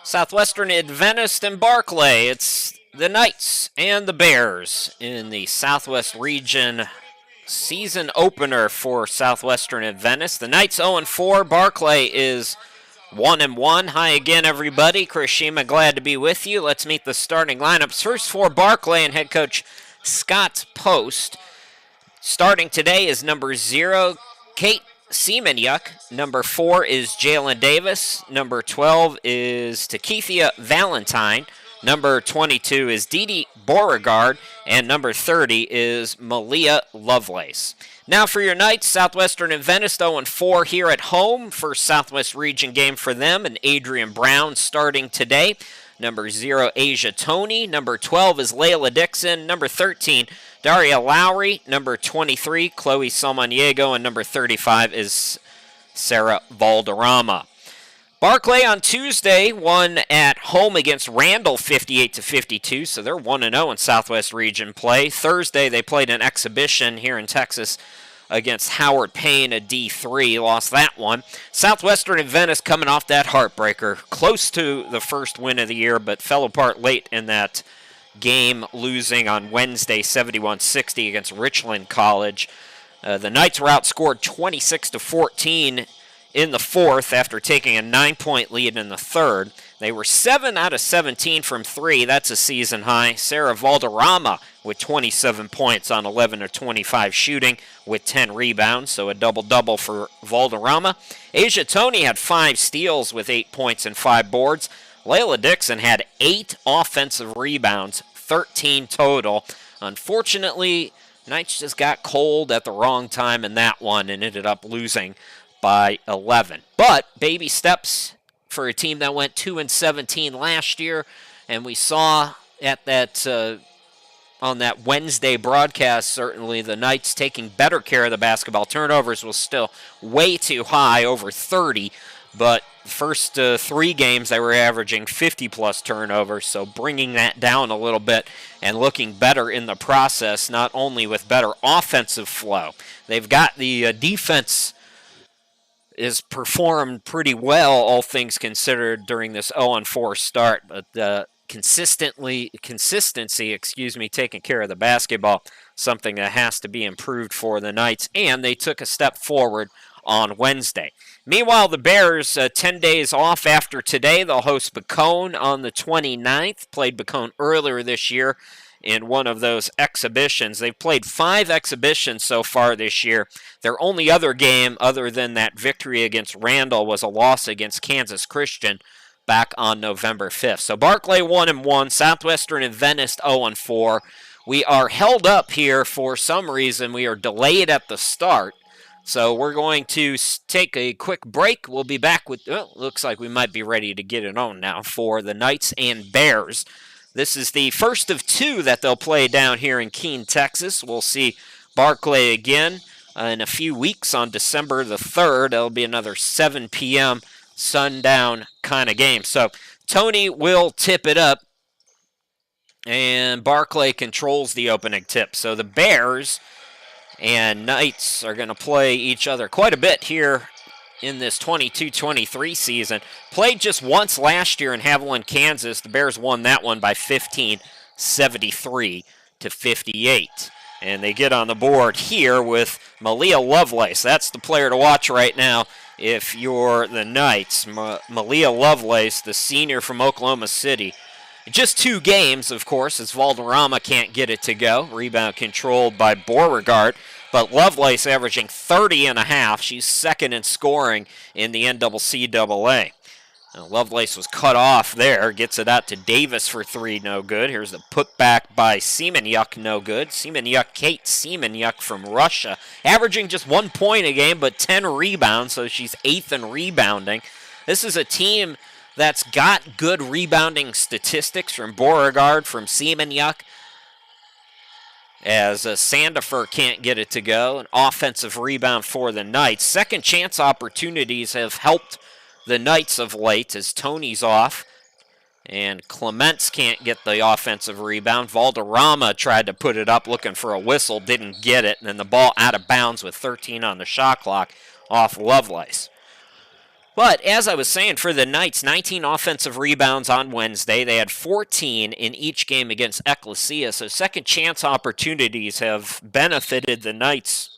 Southwestern Adventist and Barclay. It's the Knights and the Bears in the Southwest Region season opener for Southwestern Adventist. The Knights 0-4. Barclay is 1-1. Hi again, everybody. Chris Shima, glad to be with you. Let's meet the starting lineups. First for Barclay and head coach Scott Post. Starting today is number 0, Kate Seamanyuk. Number 4 is Jalen Davis. Number 12 is Takethia Valentine. Number 22 is Dee Dee Beauregard. And number 30 is Malia Lovelace. Now for your Knights, Southwestern Adventist 0-4 here at home. First Southwest Region game for them, and Adrian Brown starting today. Number 0, Asia Toney. Number 12 is Layla Dixon. Number 13, Daria Lowry. Number 23, Chloe Salmoniego. And number 35 is Sarah Valderrama. Barclay on Tuesday won at home against Randall 58-52, so they're 1-0 in Southwest Region play. Thursday they played an exhibition here in Texas against Howard Payne, a D3, lost that one. Southwestern Adventist coming off that heartbreaker, close to the first win of the year, but fell apart late in that game, losing on Wednesday 71-60 against Richland College. The Knights were outscored 26-14 in the fourth after taking a 9-point lead in the third. They were 7 out of 17 from 3. That's a season high. Sarah Valderrama with 27 points on 11 of 25 shooting with 10 rebounds, so a double-double for Valderrama. Asia Toney had 5 steals with 8 points and 5 boards. Layla Dixon had 8 offensive rebounds, 13 total. Unfortunately, Knights just got cold at the wrong time in that one and ended up losing by 11. But baby steps for a team that went 2-17 last year, and we saw at that on that Wednesday broadcast, certainly the Knights taking better care of the basketball. Turnovers was still way too high, over 30, but the first 3 games they were averaging 50-plus turnovers, so bringing that down a little bit and looking better in the process, not only with better offensive flow. They've got the defense is performed pretty well, all things considered, during this 0-4 start. But consistency, taking care of the basketball, something that has to be improved for the Knights. And they took a step forward on Wednesday. Meanwhile, the Bears, 10 days off after today. They'll host Bacone on the 29th. Played Bacone earlier this year in one of those exhibitions. They've played 5 exhibitions so far this year. Their only other game other than that victory against Randall was a loss against Kansas Christian back on November 5th. So Barclay 1-1, Southwestern Adventist 0-4. We are held up here for some reason. We are delayed at the start. So we're going to take a quick break. We'll be back with, looks like we might be ready to get it on now for the Knights and Bears. This is the first of 2 that they'll play down here in Keene, Texas. We'll see Barclay again in a few weeks on December the 3rd. It'll be another 7 p.m. sundown kind of game. So Tony will tip it up, and Barclay controls the opening tip. So the Bears and Knights are going to play each other quite a bit here in this 22-23 season. Played just once last year in Haviland, Kansas. The Bears won that one by 15, 73-58. And they get on the board here with Malia Lovelace. That's the player to watch right now if you're the Knights. Malia Lovelace, the senior from Oklahoma City. Just 2 games, of course, as Valderrama can't get it to go. Rebound controlled by Beauregard. But Lovelace averaging 30.5. She's second in scoring in the NCAA. Lovelace was cut off there. Gets it out to Davis for 3, no good. Here's the putback by Seamanyuk, no good. Kate Seamanyuk from Russia. Averaging just 1 point a game, but 10 rebounds, so she's 8th in rebounding. This is a team that's got good rebounding statistics from Beauregard, from Seamanyuk, as Sandifer can't get it to go. An offensive rebound for the Knights. Second chance opportunities have helped the Knights of late as Tony's off. And Clements can't get the offensive rebound. Valderrama tried to put it up looking for a whistle, didn't get it. And then the ball out of bounds with 13 on the shot clock off Lovelace. But as I was saying, for the Knights, 19 offensive rebounds on Wednesday. They had 14 in each game against Ecclesia, so second chance opportunities have benefited the Knights.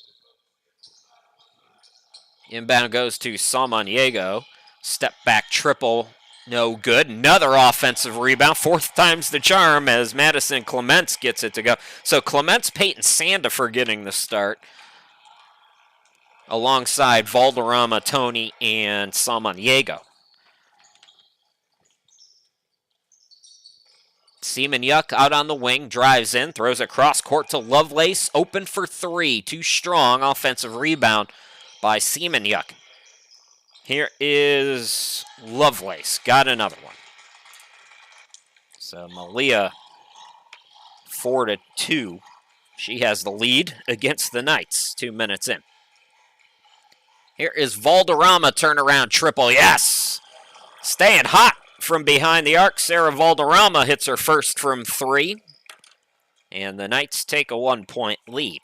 Inbound goes to Samaniego. Step back triple, no good. Another offensive rebound, fourth time's the charm as Madison Clements gets it to go. So Clements, Peyton Sandifer getting the start, alongside Valderrama, Tony, and Samaniego. Seaman-Yuck out on the wing, drives in, throws it cross court to Lovelace, open for three. Too strong, offensive rebound by Seaman-Yuck. Here is Lovelace, got another one. So Malia 4-2. She has the lead against the Knights, 2 minutes in. Here is Valderrama, turnaround triple, yes! Staying hot from behind the arc. Sarah Valderrama hits her first from three. And the Knights take a 1-point lead.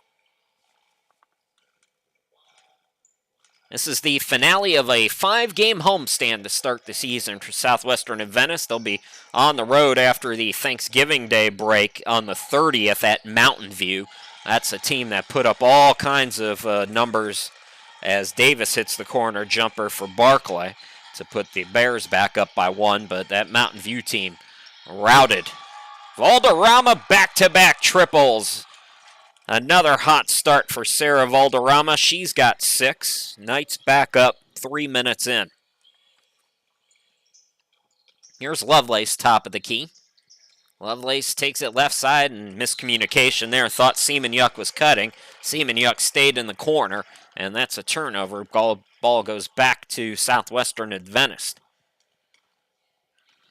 This is the finale of a 5-game homestand to start the season for Southwestern Adventist. They'll be on the road after the Thanksgiving Day break on the 30th at Mountain View. That's a team that put up all kinds of numbers as Davis hits the corner jumper for Barclay to put the Bears back up by 1, but that Mountain View team routed. Valderrama back-to-back triples. Another hot start for Sarah Valderrama. She's got 6. Knights back up 3 minutes in. Here's Lovelace, top of the key. Lovelace takes it left side, and miscommunication there. Thought Seaman-Yuck was cutting. Seaman-Yuck stayed in the corner, and that's a turnover. Ball goes back to Southwestern Adventist.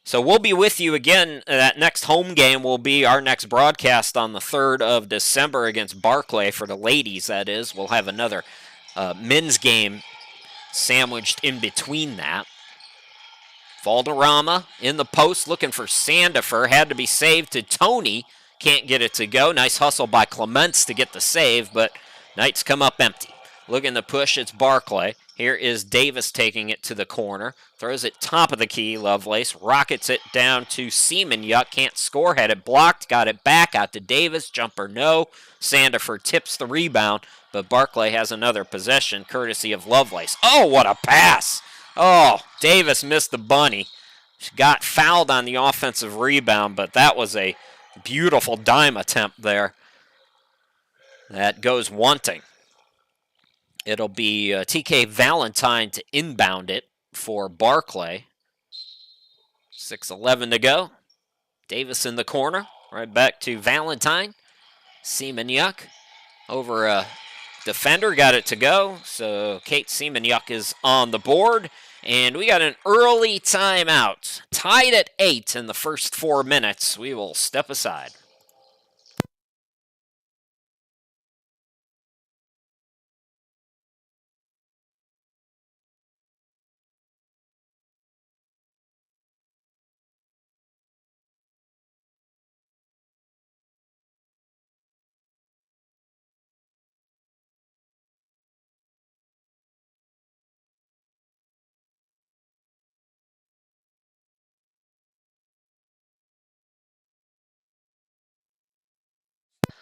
So we'll be with you again. That next home game will be our next broadcast on the 3rd of December against Barclay for the ladies, that is. We'll have another men's game sandwiched in between that. Valderrama in the post looking for Sandifer. Had to be saved to Tony. Can't get it to go. Nice hustle by Clements to get the save, but Knights come up empty. Looking to push, it's Barclay. Here is Davis taking it to the corner. Throws it top of the key, Lovelace. Rockets it down to Seaman-Yuck. Can't score, had it blocked. Got it back out to Davis. Jumper no. Sandifer tips the rebound, but Barclay has another possession courtesy of Lovelace. Oh, what a pass! Oh, Davis missed the bunny. She got fouled on the offensive rebound, but that was a beautiful dime attempt there. That goes wanting. It'll be TK Valentine to inbound it for Barclay. 6:11 to go. Davis in the corner. Right back to Valentine. Seaman-Yuck over a defender. Got it to go. So Kate Seaman-Yuck is on the board. And we got an early timeout. Tied at 8 in the first 4 minutes. We will step aside.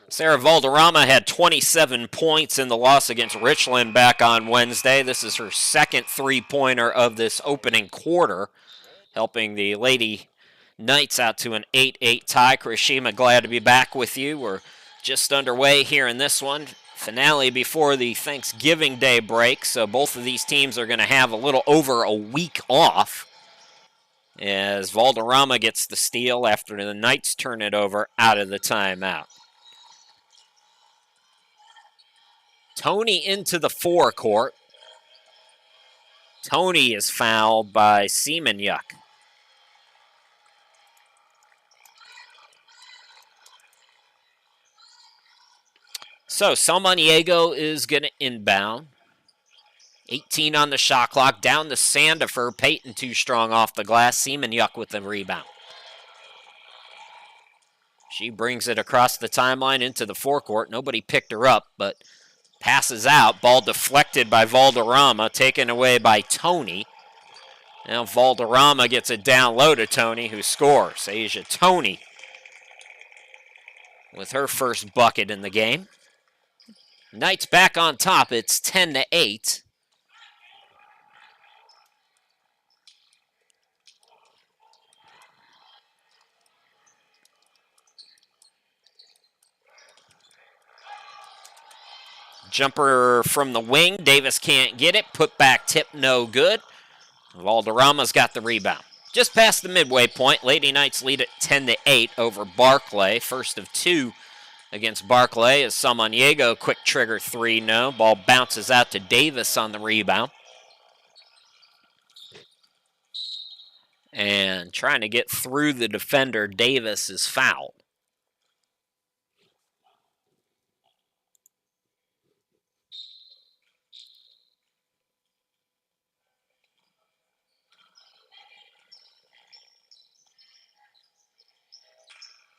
Sarah Valderrama had 27 points in the loss against Richland back on Wednesday. This is her second three-pointer of this opening quarter, helping the Lady Knights out to an 8-8 tie. Krishima, glad to be back with you. We're just underway here in this one. Finale before the Thanksgiving Day break, so both of these teams are going to have a little over a week off as Valderrama gets the steal after the Knights turn it over out of the timeout. Tony into the forecourt. Tony is fouled by Seaman-Yuck. So Samaniego is going to inbound. 18 on the shot clock. Down to Sandifer. Peyton too strong off the glass. Seaman-Yuck with the rebound. She brings it across the timeline into the forecourt. Nobody picked her up, but passes out. Ball deflected by Valderrama. Taken away by Tony. Now Valderrama gets it down low to Tony, who scores. Asia Tony with her first bucket in the game. Knights back on top. It's 10-8. Jumper from the wing. Davis can't get it. Put back tip, no good. Valderrama's got the rebound. Just past the midway point, Lady Knights lead at 10-8 over Barclay. First of two against Barclay is Samaniego. Quick trigger three, no. Ball bounces out to Davis on the rebound. And trying to get through the defender, Davis is fouled.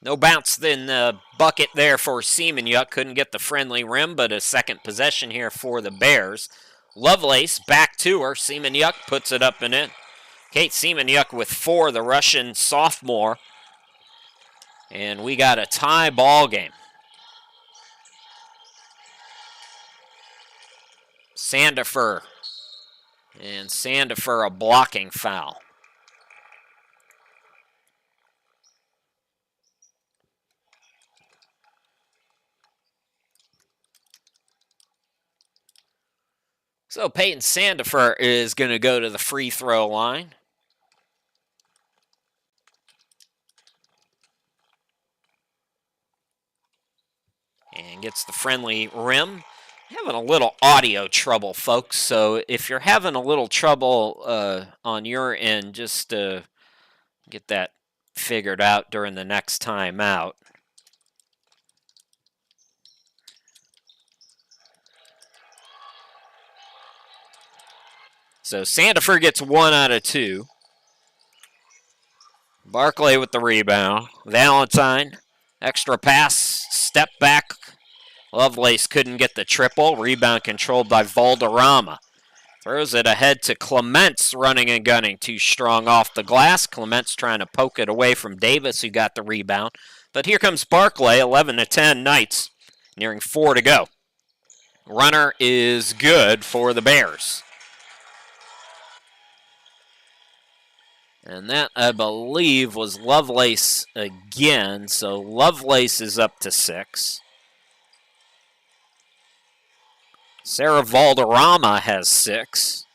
No bounce in the bucket there for Seaman-Yuck. Couldn't get the friendly rim, but a second possession here for the Bears. Lovelace back to her. Seaman-Yuck puts it up and in. Kate Seaman-Yuck with 4, the Russian sophomore. And we got a tie ball game. Sandifer. And Sandifer a blocking foul. So Peyton Sandifer is going to go to the free throw line. And gets the friendly rim. Having a little audio trouble, folks. So if you're having a little trouble on your end, just get that figured out during the next time out. So Sandifer gets 1 out of 2. Barclay with the rebound. Valentine, extra pass, step back. Lovelace couldn't get the triple. Rebound controlled by Valderrama. Throws it ahead to Clements, running and gunning. Too strong off the glass. Clements trying to poke it away from Davis, who got the rebound. But here comes Barclay, 11-10 Knights, nearing 4 to go. Runner is good for the Bears. And that, I believe, was Lovelace again. So Lovelace is up to 6. Sarah Valderrama has 6.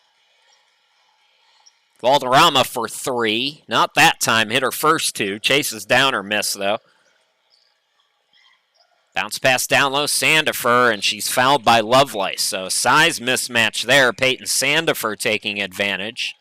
Valderrama for 3. Not that time. Hit her first 2. Chases down her miss, though. Bounce pass down low. Sandifer, and she's fouled by Lovelace. So size mismatch there. Peyton Sandifer taking advantage.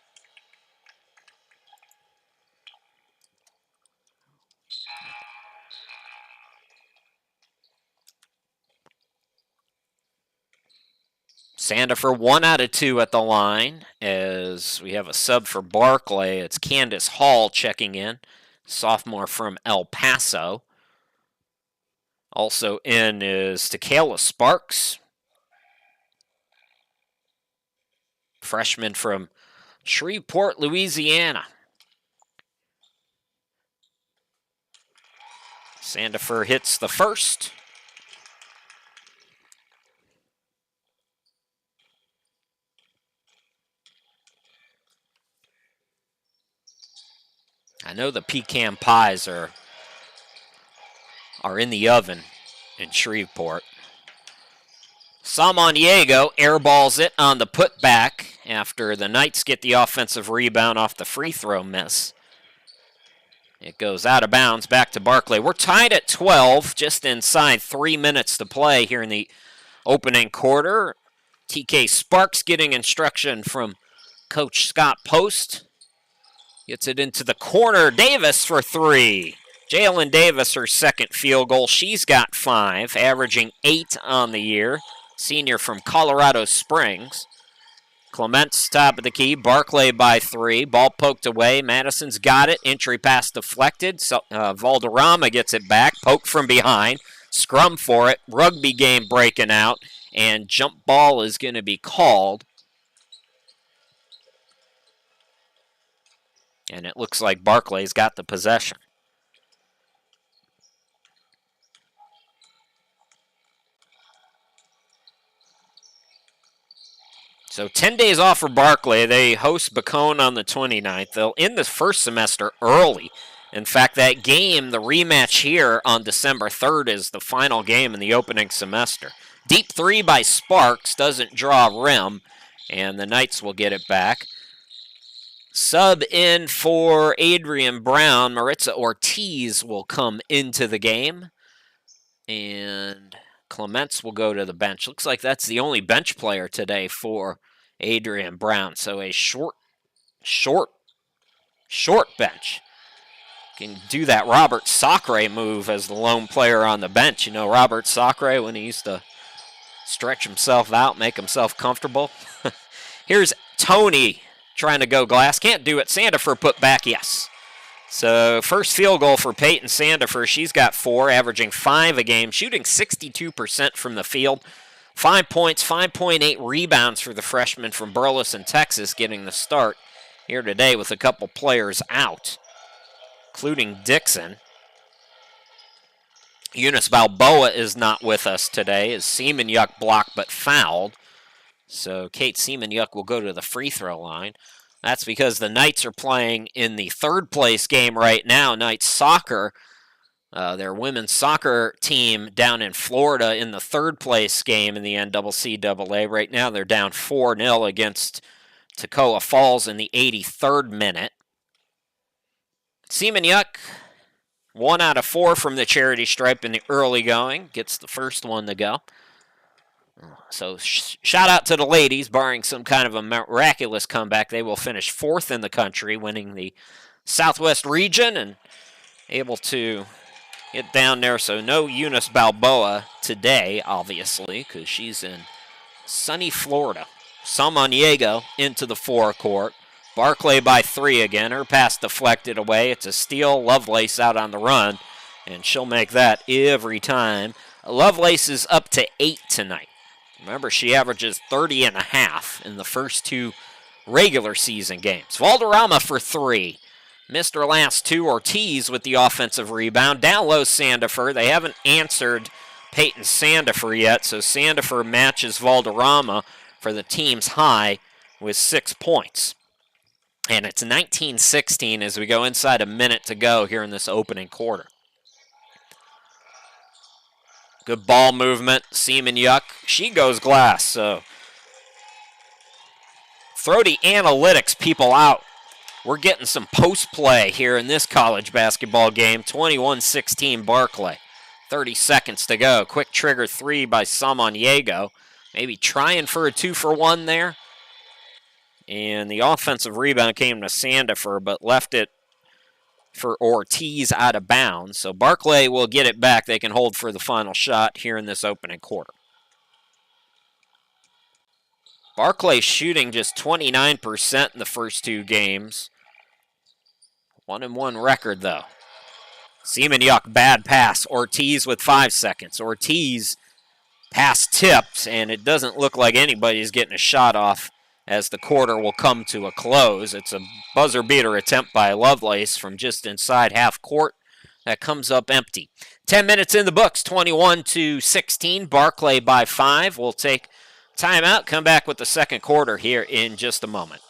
Sandifer 1 out of 2 at the line as we have a sub for Barclay. It's Candace Hall checking in, sophomore from El Paso. Also in is Takayla Sparks, freshman from Shreveport, Louisiana. Sandifer hits the first. I know the pecan pies are in the oven in Shreveport. Samaniego airballs it on the putback after the Knights get the offensive rebound off the free throw miss. It goes out of bounds back to Barclay. We're tied at 12, just inside 3 minutes to play here in the opening quarter. TK Sparks getting instruction from Coach Scott Post. Gets it into the corner. Davis for 3. Jalen Davis, her second field goal. She's got 5, averaging 8 on the year. Senior from Colorado Springs. Clements top of the key. Barclay by 3. Ball poked away. Madison's got it. Entry pass deflected. So, Valderrama gets it back. Poke from behind. Scrum for it. Rugby game breaking out. And jump ball is going to be called. And it looks like Barclay's got the possession. So 10 days off for Barclay. They host Bacone on the 29th. They'll end the first semester early. In fact, that game, the rematch here on December 3rd, is the final game in the opening semester. Deep three by Sparks doesn't draw rim, and the Knights will get it back. Sub in for Adrian Brown. Maritza Ortiz will come into the game. And Clements will go to the bench. Looks like that's the only bench player today for Adrian Brown. So a short bench. Can do that Robert Sacre move as the lone player on the bench. You know Robert Sacre when he used to stretch himself out, make himself comfortable. Here's Tony trying to go glass. Can't do it. Sandifer put back, yes. So first field goal for Peyton Sandifer. She's got 4, averaging 5 a game, shooting 62% from the field. 5 points, 5.8 rebounds for the freshman from Burleson, Texas, getting the start here today with a couple players out, including Dixon. Eunice Balboa is not with us today as Seaman-Yuck blocked but fouled. So Kate Seaman-Yuck will go to the free throw line. That's because the Knights are playing in the third place game right now. Knights soccer, their women's soccer team down in Florida in the third place game in the NCCAA. Right now they're down 4-0 against Toccoa Falls in the 83rd minute. Seaman-Yuck, 1 out of 4 from the charity stripe in the early going. Gets the first one to go. So shout out to the ladies, barring some kind of a miraculous comeback. They will finish 4th in the country, winning the Southwest region and able to get down there. So no Eunice Balboa today, obviously, because she's in sunny Florida. Samaniego into the forecourt. Barclay by 3 again. Her pass deflected away. It's a steal. Lovelace out on the run, and she'll make that every time. Lovelace is up to 8 tonight. Remember, she averages 30.5 in the first 2 regular season games. Valderrama for 3. Missed her last 2. Ortiz with the offensive rebound. Down low, Sandifer. They haven't answered Peyton Sandifer yet, so Sandifer matches Valderrama for the team's high with 6 points. And it's 19-16 as we go inside a minute to go here in this opening quarter. Good ball movement. Seaman-Yuck, she goes glass. So throw the analytics people out. We're getting some post play here in this college basketball game. 21-16 Barclay. 30 seconds to go. Quick trigger 3 by Samaniego. Maybe trying for a 2-for-1 there. And the offensive rebound came to Sandifer, but left it for Ortiz out of bounds. So Barclay will get it back. They can hold for the final shot here in this opening quarter. Barclay shooting just 29% in the first 2 games. 1-1 record, though. Seaman-Yuck, bad pass. Ortiz with 5 seconds. Ortiz pass tipped, and it doesn't look like anybody's getting a shot off as the quarter will come to a close. It's a buzzer beater attempt by Lovelace from just inside half court. That comes up empty. 10 minutes in the books, 21-16. Barclay by 5. We'll take timeout, come back with the second quarter here in just a moment.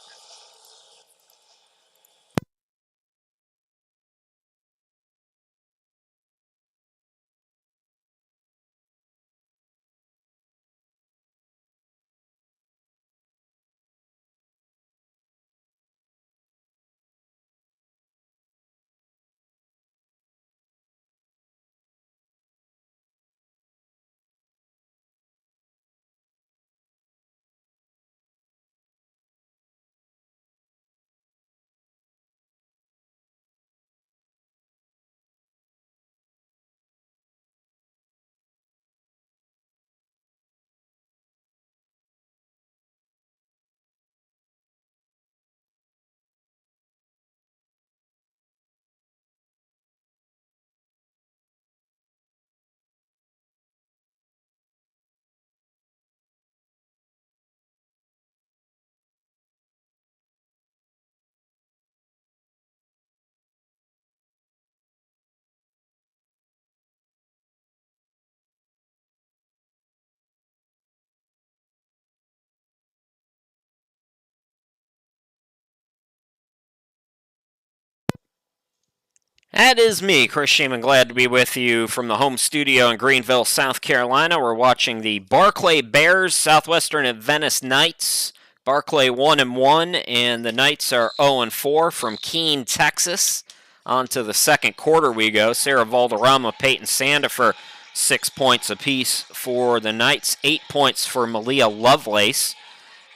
That is me, Chris Sheeman. Glad to be with you from the home studio in Greenville, South Carolina. We're watching the Barclay Bears, Southwestern Adventist Knights. Barclay 1-1, and the Knights are 0-4 from Keene, Texas. On to the second quarter we go. Sarah Valderrama, Peyton Sandifer, 6 points apiece for the Knights. 8 points for Malia Lovelace,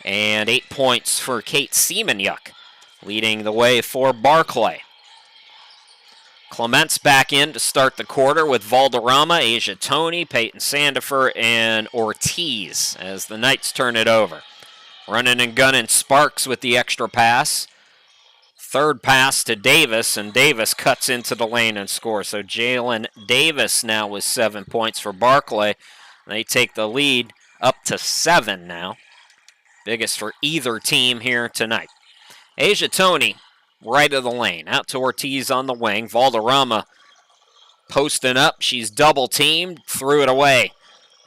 and 8 points for Kate Seamanyuk, leading the way for Barclay. Clements back in to start the quarter with Valderrama, Asia Toney, Peyton Sandifer, and Ortiz as the Knights turn it over. Running and gunning Sparks with the extra pass. Third pass to Davis, and Davis cuts into the lane and scores. So Jalen Davis now with 7 points for Barclay. They take the lead up to 7 now. Biggest for either team here tonight. Asia Toney, right of the lane, out to Ortiz on the wing. Valderrama posting up. She's double teamed, threw it away.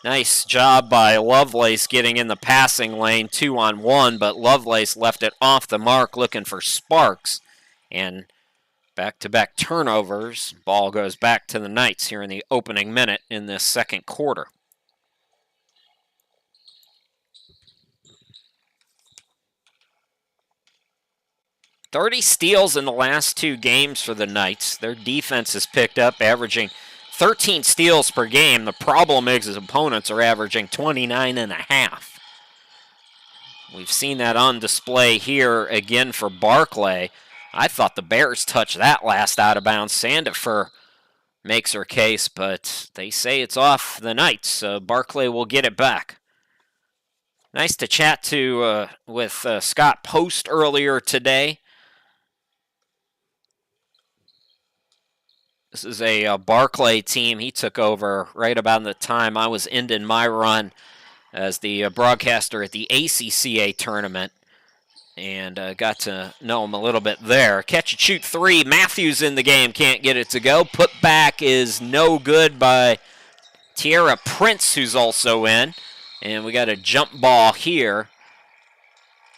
Nice job by Lovelace getting in the passing lane, 2-on-1, but Lovelace left it off the mark looking for Sparks. And back-to-back turnovers. Ball goes back to the Knights here in the opening minute in this second quarter. "30 steals in the last 2 games for the Knights. Their defense has picked up, averaging 13 steals per game. The problem is his opponents are averaging 29.5. We've seen that on display here again for Barclay. I thought the Bears touched that last out of bounds. Sandifer makes her case, but they say it's off the Knights, so Barclay will get it back. Nice to chat with Scott Post earlier today. This is a Barclay team. He took over right about the time I was ending my run as the broadcaster at the ACCA tournament, and got to know him a little bit there. Catch and shoot 3. Matthews in the game, can't get it to go. Put back is no good by Tierra Prince, who's also in. And we got a jump ball here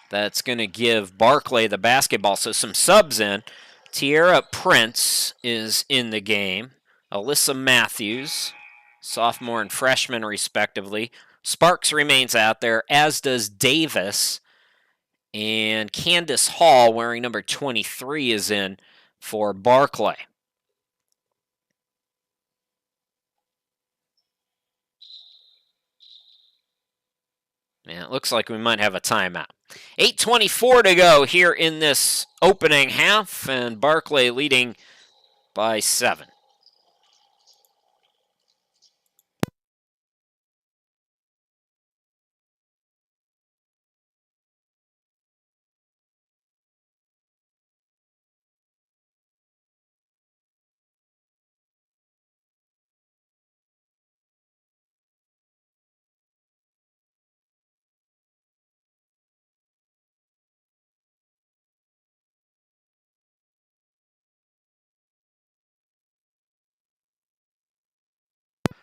that's going to give Barclay the basketball. So some subs in. Tierra Prince is in the game. Alyssa Matthews, sophomore and freshman respectively. Sparks remains out there, as does Davis. And Candace Hall, wearing number 23, is in for Barclay. And it looks like we might have a timeout. 8:24 to go here in this opening half, and Barclay leading by 7.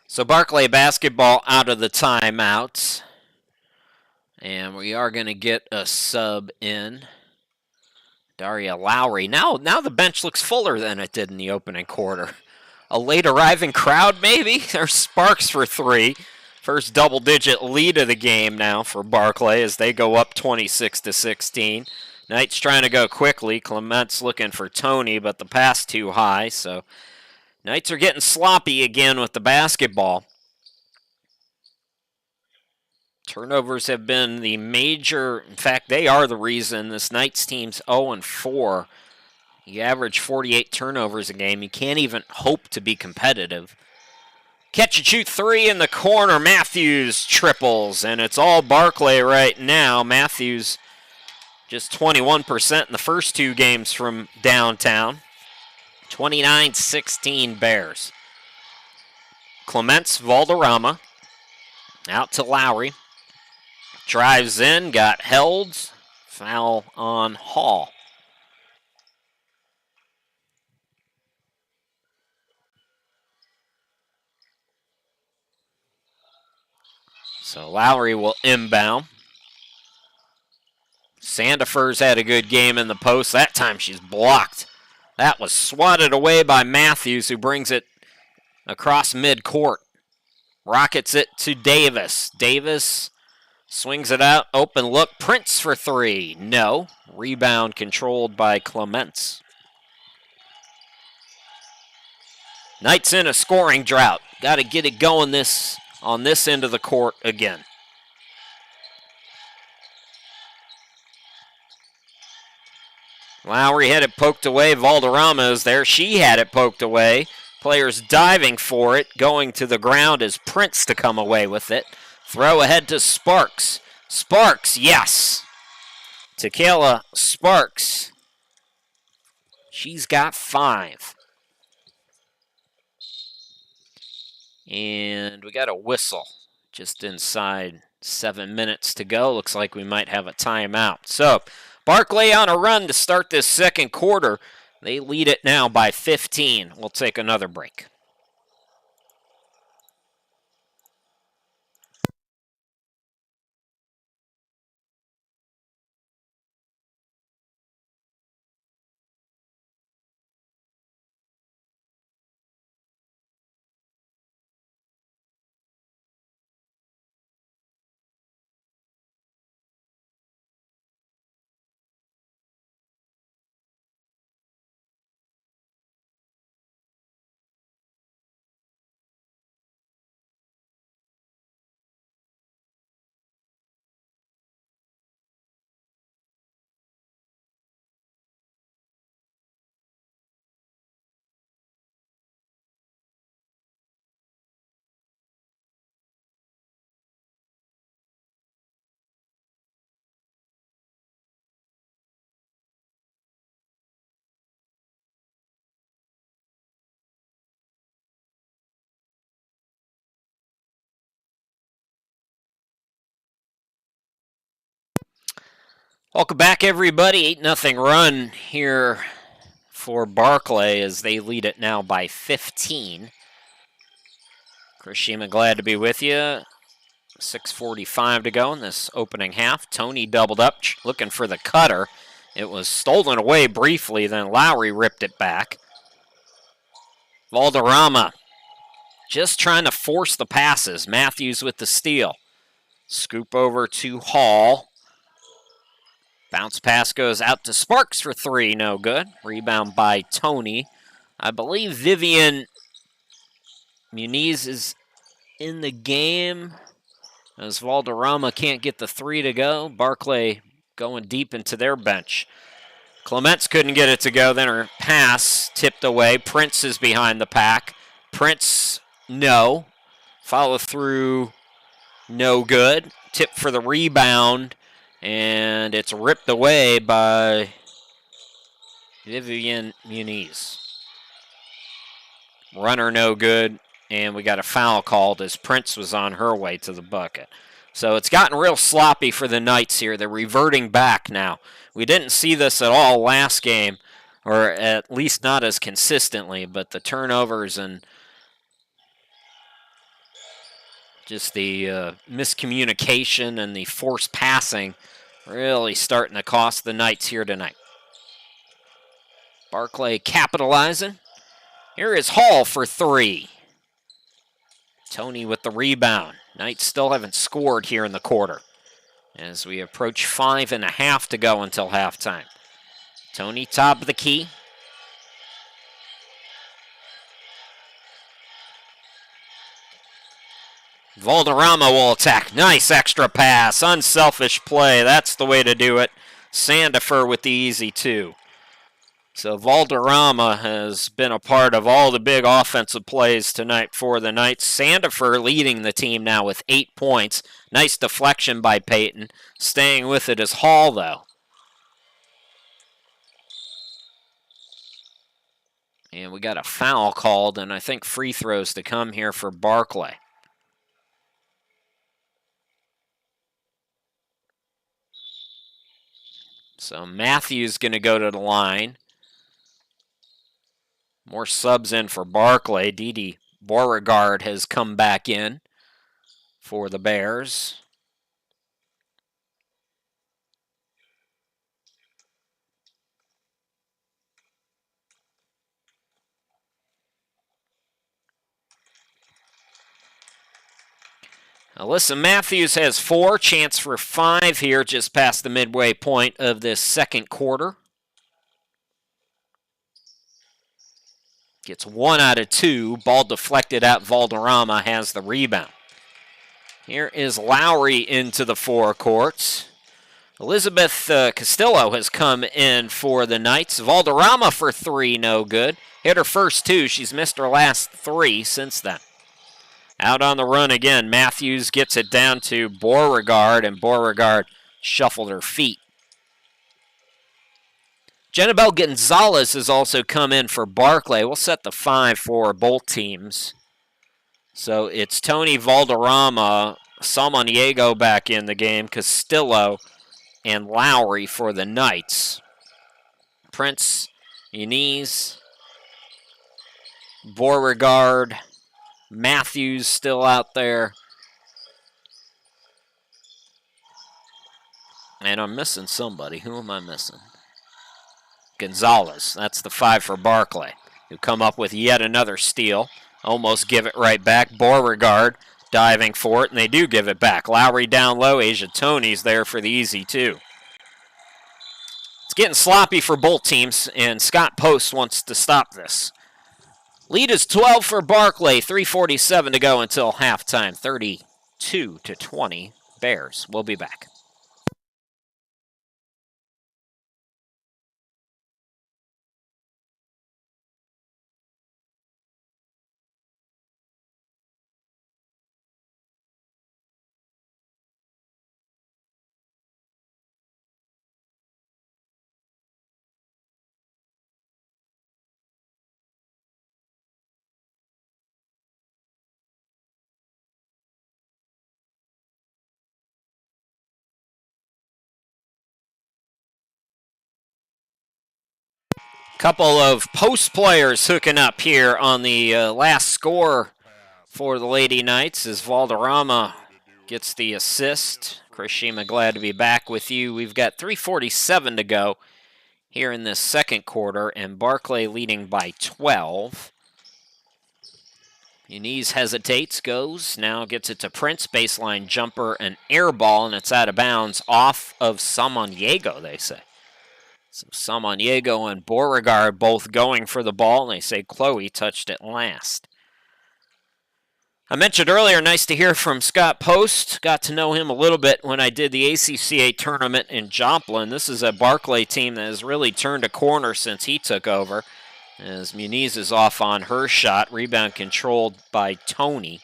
So Barclay basketball out of the timeout. And we are going to get a sub in. Daria Lowry. Now the bench looks fuller than it did in the opening quarter. A late arriving crowd, maybe? There's Sparks for 3. First double-digit lead of the game now for Barclay as they go up 26-16. Knights trying to go quickly. Clements looking for Toney, but the pass too high, so Knights are getting sloppy again with the basketball. Turnovers have been the major, in fact, they are the reason this Knights team's 0-4. You average 48 turnovers a game. You can't even hope to be competitive. Catch and shoot 3 in the corner. Matthews triples, and it's all Barclay right now. Matthews just 21% in the first 2 games from downtown. 29-16 Bears. Clements Valderrama out to Lowry. Drives in, got held. Foul on Hall. So Lowry will inbound. Sandifer's had a good game in the post. That time she's blocked That was swatted away by Matthews, who brings it across midcourt. Rockets it to Davis. Davis swings it out. Open look. Prince for three. No. Rebound controlled by Clements. Knights in a scoring drought. Got to get it going on this end of the court again. Lowry had it poked away. Valderrama is there. She had it poked away. Players diving for it. Going to the ground is Prince to come away with it. Throw ahead to Sparks. Sparks, yes. Tequila Sparks. She's got 5. And we got a whistle just inside 7 minutes to go. Looks like we might have a timeout. So, Barclay on a run to start this second quarter. They lead it now by 15. We'll take another break. Welcome back, everybody. 8-0 run here for Barclay as they lead it now by 15. Chris Shima, glad to be with you. 6:45 to go in this opening half. Tony doubled up, looking for the cutter. It was stolen away briefly, then Lowry ripped it back. Valderrama just trying to force the passes. Matthews with the steal. Scoop over to Hall. Bounce pass goes out to Sparks for 3, no good. Rebound by Tony. I believe Vivian Muniz is in the game as Valderrama can't get the 3 to go. Barclay going deep into their bench. Clements couldn't get it to go, then her pass tipped away. Prince is behind the pack. Prince, no. Follow through, no good. Tip for the rebound. And it's ripped away by Vivian Muniz. Runner no good, and we got a foul called as Prince was on her way to the bucket. So it's gotten real sloppy for the Knights here. They're reverting back now. We didn't see this at all last game, or at least not as consistently, but the turnovers and just the miscommunication and the forced passing really starting to cost the Knights here tonight. Barclay capitalizing. Here is Hall for 3. Tony with the rebound. Knights still haven't scored here in the quarter as we approach 5.5 to go until halftime. Tony, top of the key. Valderrama will attack. Nice extra pass. Unselfish play. That's the way to do it. Sandifer with the easy 2. So Valderrama has been a part of all the big offensive plays tonight for the Knights. Sandifer leading the team now with 8 points. Nice deflection by Peyton. Staying with it is Hall, though. And we got a foul called, and I think free throws to come here for Barclay. So Matthews going to go to the line. More subs in for Barclay. Didi Beauregard has come back in for the Bears. Alyssa Matthews has 4, chance for 5 here just past the midway point of this second quarter. Gets 1 out of 2. Ball deflected out. Valderrama has the rebound. Here is Lowry into the forecourt. Elizabeth Castillo has come in for the Knights. Valderrama for 3, no good. Hit her first 2. She's missed her last 3 since then. Out on the run again. Matthews gets it down to Beauregard, and Beauregard shuffled her feet. Jenabel Gonzalez has also come in for Barclay. We'll set the 5 for both teams. So it's Tony Valderrama, Samaniego back in the game, Castillo, and Lowry for the Knights. Prince, Muniz, Beauregard, Matthews still out there. And I'm missing somebody. Who am I missing? Gonzalez. That's the 5 for Barclay, who come up with yet another steal. Almost give it right back. Beauregard diving for it, and they do give it back. Lowry down low. Asia Tony's there for the easy 2. It's getting sloppy for both teams, and Scott Post wants to stop this. Lead is 12 for Barclay. 3:47 to go until halftime. 32-20 Bears. We'll be back. Couple of post players hooking up here on the last score for the Lady Knights as Valderrama gets the assist. Chris Shima, glad to be back with you. We've got 3:47 to go here in this second quarter, and Barclay leading by 12. Muniz hesitates, goes, now gets it to Prince, baseline jumper, an air ball, and it's out of bounds off of Samaniego, they say. So Samaniego and Beauregard both going for the ball, and they say Chloe touched it last. I mentioned earlier, nice to hear from Scott Post. Got to know him a little bit when I did the ACCA tournament in Joplin. This is a Barclay team that has really turned a corner since he took over, as Muniz is off on her shot. Rebound controlled by Tony.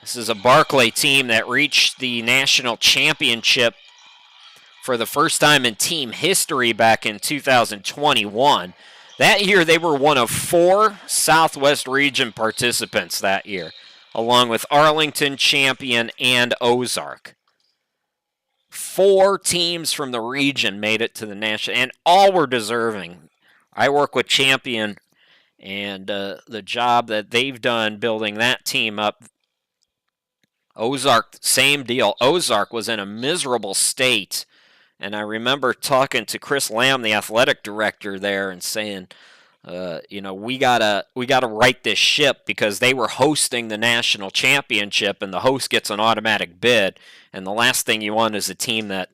This is a Barclay team that reached the national championship for the first time in team history back in 2021. That year, they were one of 4 Southwest region participants that year, along with Arlington, Champion, and Ozark. 4 teams from the region made it to the national, and all were deserving. I work with Champion, and the job that they've done building that team up. Ozark, same deal. Ozark was in a miserable state. And I remember talking to Chris Lamb, the athletic director there, and saying, we gotta right this ship, because they were hosting the national championship, and the host gets an automatic bid. And the last thing you want is a team that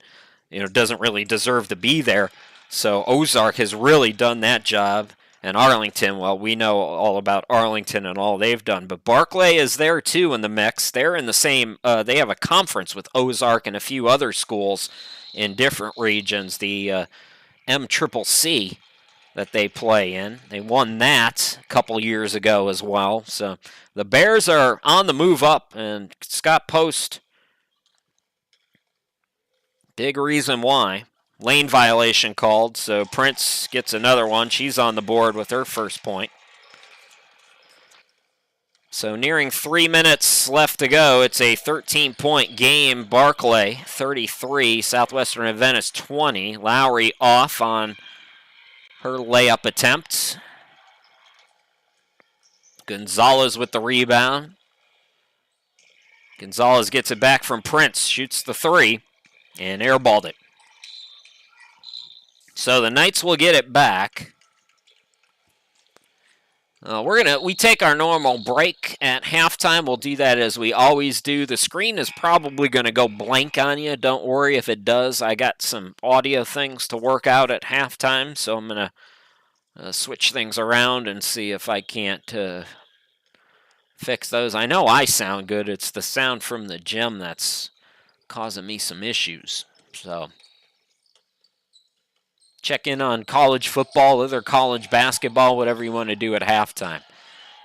doesn't really deserve to be there. So Ozark has really done that job. And Arlington, well, we know all about Arlington and all they've done. But Barclay is there, too, in the mix. They're in the same, they have a conference with Ozark and a few other schools in different regions, the MCCC that they play in. They won that a couple years ago as well. So the Bears are on the move up, and Scott Post, big reason why. Lane violation called, so Prince gets another one. She's on the board with her first point. So nearing 3 minutes left to go. It's a 13-point game. Barclay, 33. Southwestern Adventist, 20. Lowry off on her layup attempt. Gonzalez with the rebound. Gonzalez gets it back from Prince. Shoots the 3 and airballed it. So the Knights will get it back. We take our normal break at halftime. We'll do that as we always do. The screen is probably gonna go blank on you. Don't worry if it does. I got some audio things to work out at halftime, so I'm gonna switch things around and see if I can't fix those. I know I sound good. It's the sound from the gym that's causing me some issues. So check in on college football, other college basketball, whatever you want to do at halftime.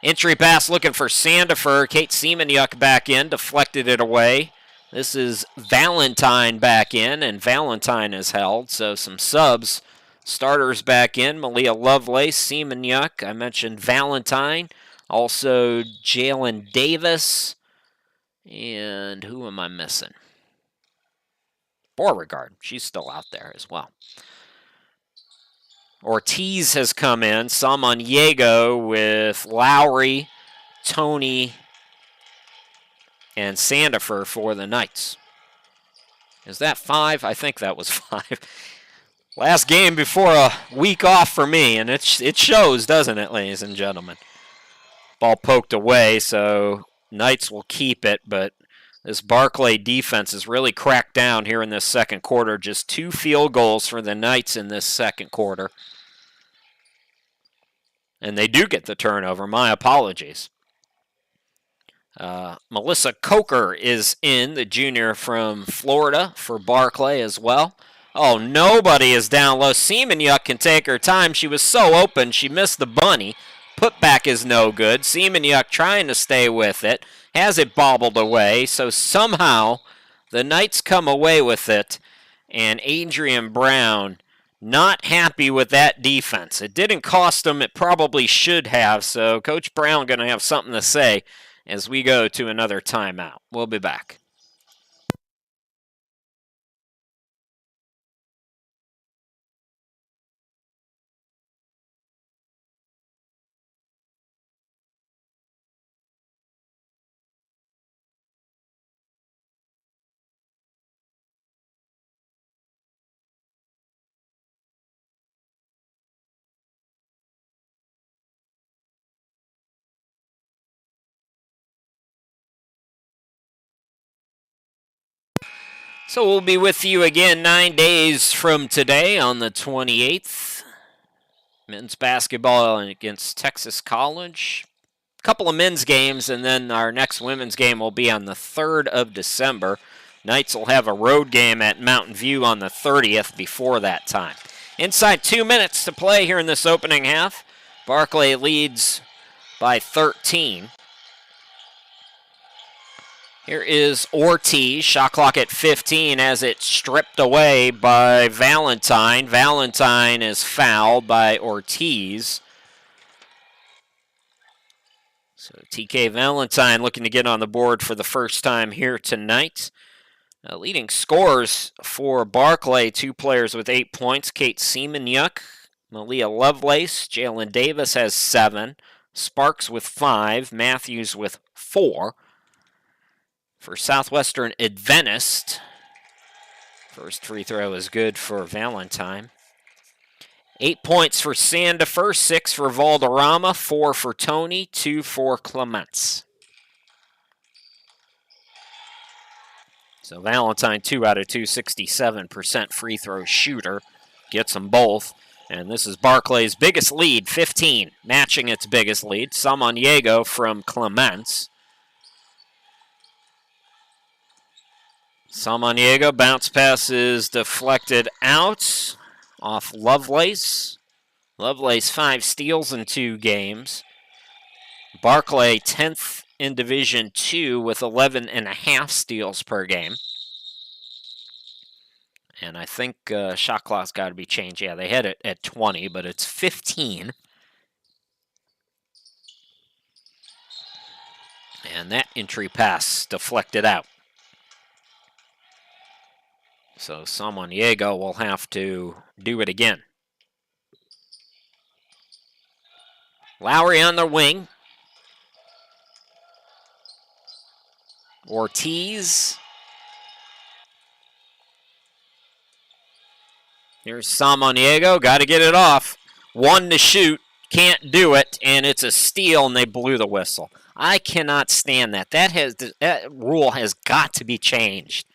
Entry pass looking for Sandifer. Kate Seamanyuk back in, deflected it away. This is Valentine back in, and Valentine is held. So some subs. Starters back in. Malia Lovelace, Seamanyuk. I mentioned Valentine. Also Jalen Davis. And who am I missing? Beauregard. She's still out there as well. Ortiz has come in. Samaniego with Lowry, Tony, and Sandifer for the Knights. Is that 5? I think that was 5. Last game before a week off for me, and it shows, doesn't it, ladies and gentlemen? Ball poked away, so Knights will keep it, but this Barclay defense has really cracked down here in this second quarter. Just 2 field goals for the Knights in this second quarter. And they do get the turnover. My apologies. Melissa Coker is in, the junior from Florida, for Barclay as well. Oh, nobody is down low. Seamanyuk can take her time. She was so open, she missed the bunny. Putback is no good. Seamanyuk trying to stay with it. Has it bobbled away. So somehow the Knights come away with it. And Adrian Brown not happy with that defense. It didn't cost them. It probably should have. So Coach Brown going to have something to say as we go to another timeout. We'll be back. So we'll be with you again 9 days from today on the 28th. Men's basketball against Texas College. A couple of men's games, and then our next women's game will be on the 3rd of December. Knights will have a road game at Mountain View on the 30th before that time. Inside 2 minutes to play here in this opening half. Barclay leads by 13. Here is Ortiz, shot clock at 15 as it's stripped away by Valentine. Valentine is fouled by Ortiz. So TK Valentine looking to get on the board for the first time here tonight. Leading scorers for Barclay, 2 players with 8 points. Kate Seamanyuk, Malia Lovelace, Jalen Davis has 7. Sparks with 5, Matthews with 4. For Southwestern Adventist, first free throw is good for Valentine. 8 points for Sandifer, 6 for Valderrama, 4 for Tony, 2 for Clements. So Valentine, 2 out of 2, 67% free throw shooter. Gets them both. And this is Barclay's biggest lead, 15, matching its biggest lead. Samaniego from Clements. Samaniego, bounce pass is deflected out off Lovelace. Lovelace 5 steals in 2 games. Barclay 10th in Division II with 11.5 steals per game. And I think shot clock's got to be changed. Yeah, they had it at 20, but it's 15. And that entry pass deflected out. So Samaniego will have to do it again. Lowry on the wing. Ortiz. Here's Samaniego. Got to get it off. 1 to shoot. can't do it, and it's a steal, and they blew the whistle. I cannot stand that. That rule has got to be changed.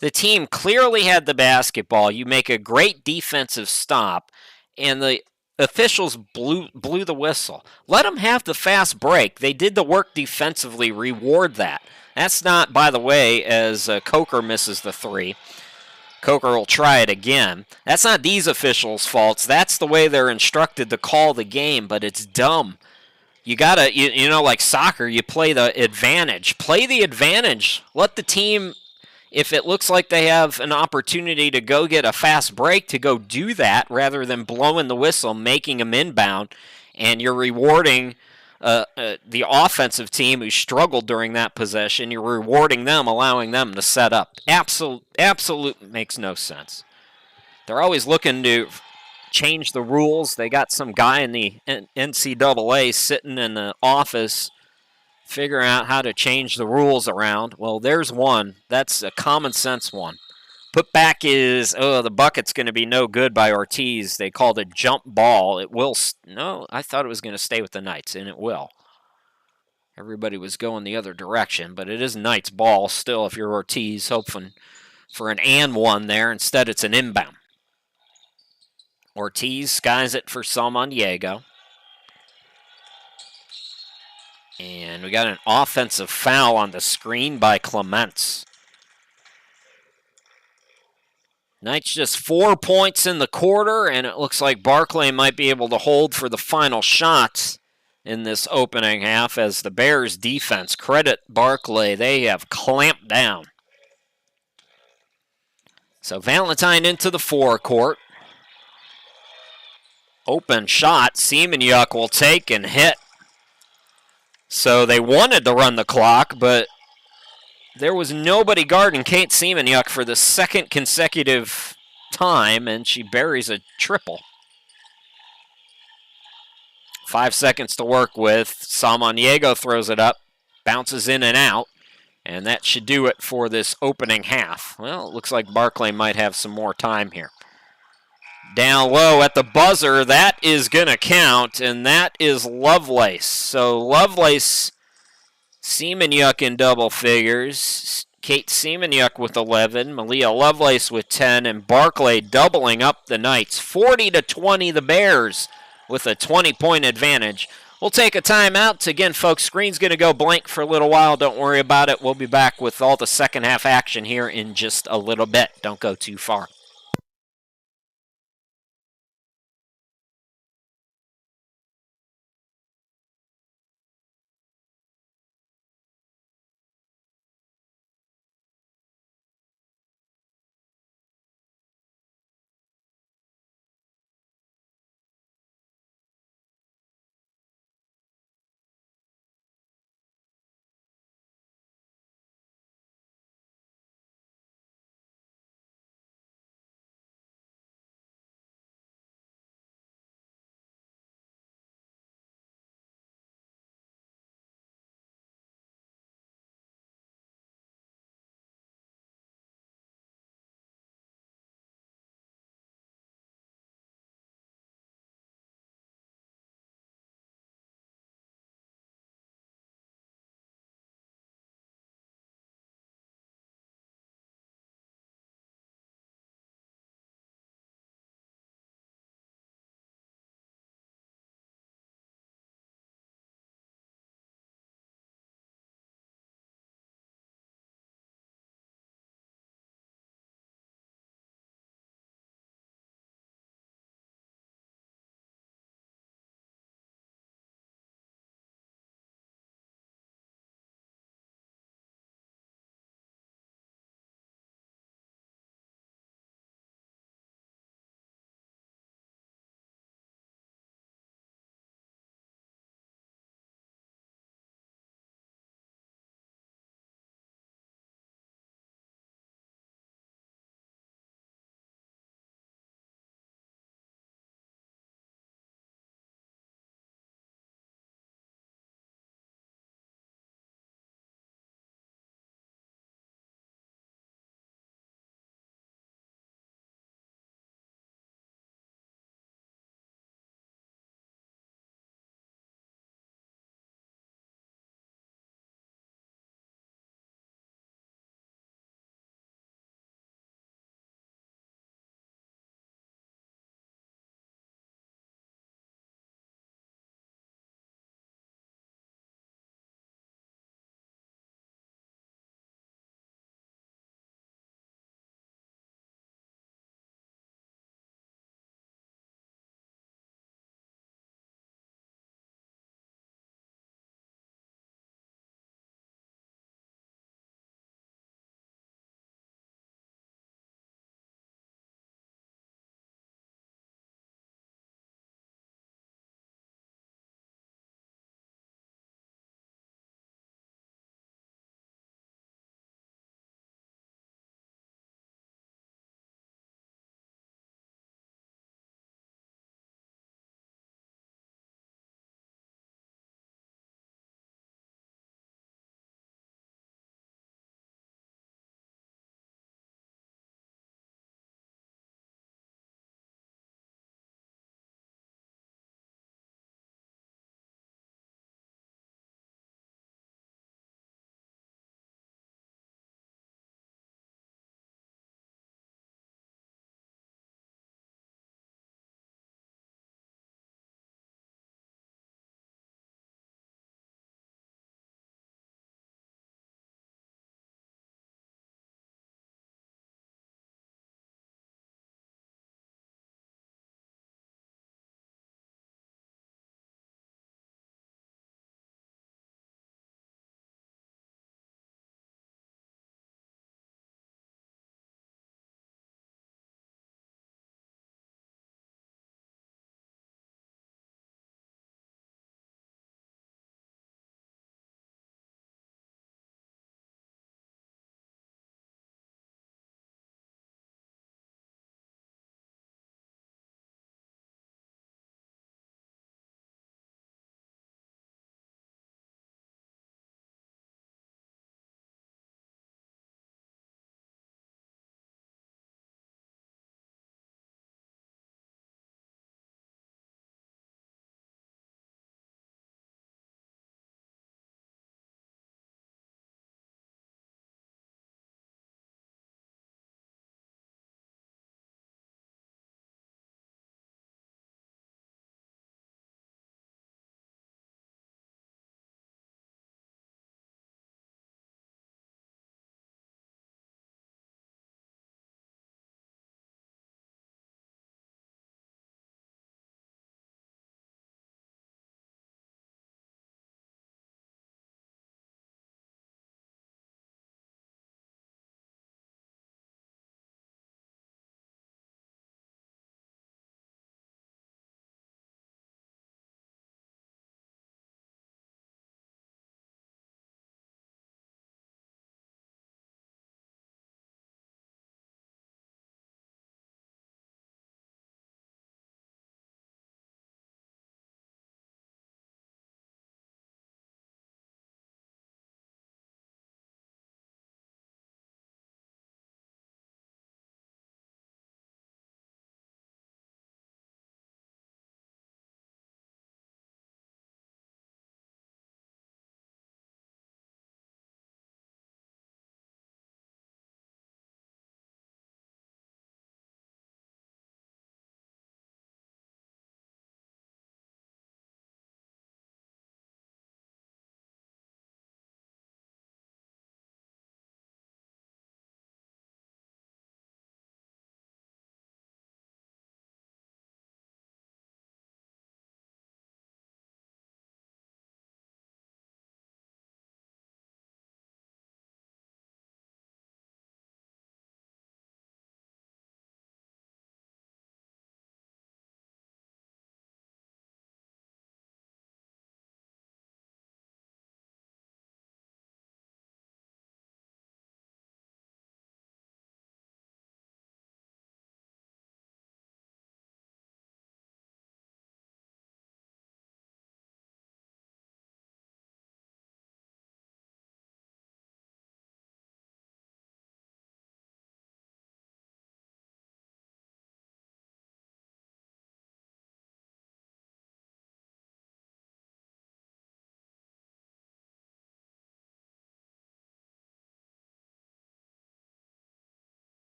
The team clearly had the basketball. You make a great defensive stop, and the officials blew the whistle. Let them have the fast break. They did the work defensively. Reward that. That's not, by the way, as Coker misses the three. Coker will try it again. That's not these officials' faults. That's the way they're instructed to call the game, but it's dumb. You gotta, like soccer, you play the advantage. Play the advantage. Let the team, if it looks like they have an opportunity to go get a fast break, to go do that rather than blowing the whistle, making them inbound, and you're rewarding the offensive team who struggled during that possession. You're rewarding them, allowing them to set up. Absolute makes no sense. They're always looking to change the rules. They got some guy in the NCAA sitting in the office figuring out how to change the rules around. Well, there's one. That's a common sense one. Put back is, the bucket's going to be no good by Ortiz. They called it jump ball. It will. No, I thought it was going to stay with the Knights, and it will. Everybody was going the other direction, but it is Knights ball still if you're Ortiz, hoping for an and one there. Instead, it's an inbound. Ortiz skies it for Salmondiego. And we got an offensive foul on the screen by Clements. Knights just 4 points in the quarter, and it looks like Barclay might be able to hold for the final shots in this opening half as the Bears defense, credit Barclay, they have clamped down. So Valentine into the forecourt. Open shot, Semenyuk will take and hit. So they wanted to run the clock, but there was nobody guarding Kate Semenyuk for the second consecutive time, and she buries a triple. 5 seconds to work with. Samaniego throws it up, bounces in and out, and that should do it for this opening half. Well, it looks like Barclay might have some more time here. Down low at the buzzer, that is going to count, and that is Lovelace. So Lovelace, Semenyuk in double figures, Kate Semenyuk with 11, Malia Lovelace with 10, and Barclay doubling up the Knights. 40-20 the Bears with a 20-point advantage. We'll take a timeout. Again, folks, screen's going to go blank for a little while. Don't worry about it. We'll be back with all the second half action here in just a little bit. Don't go too far.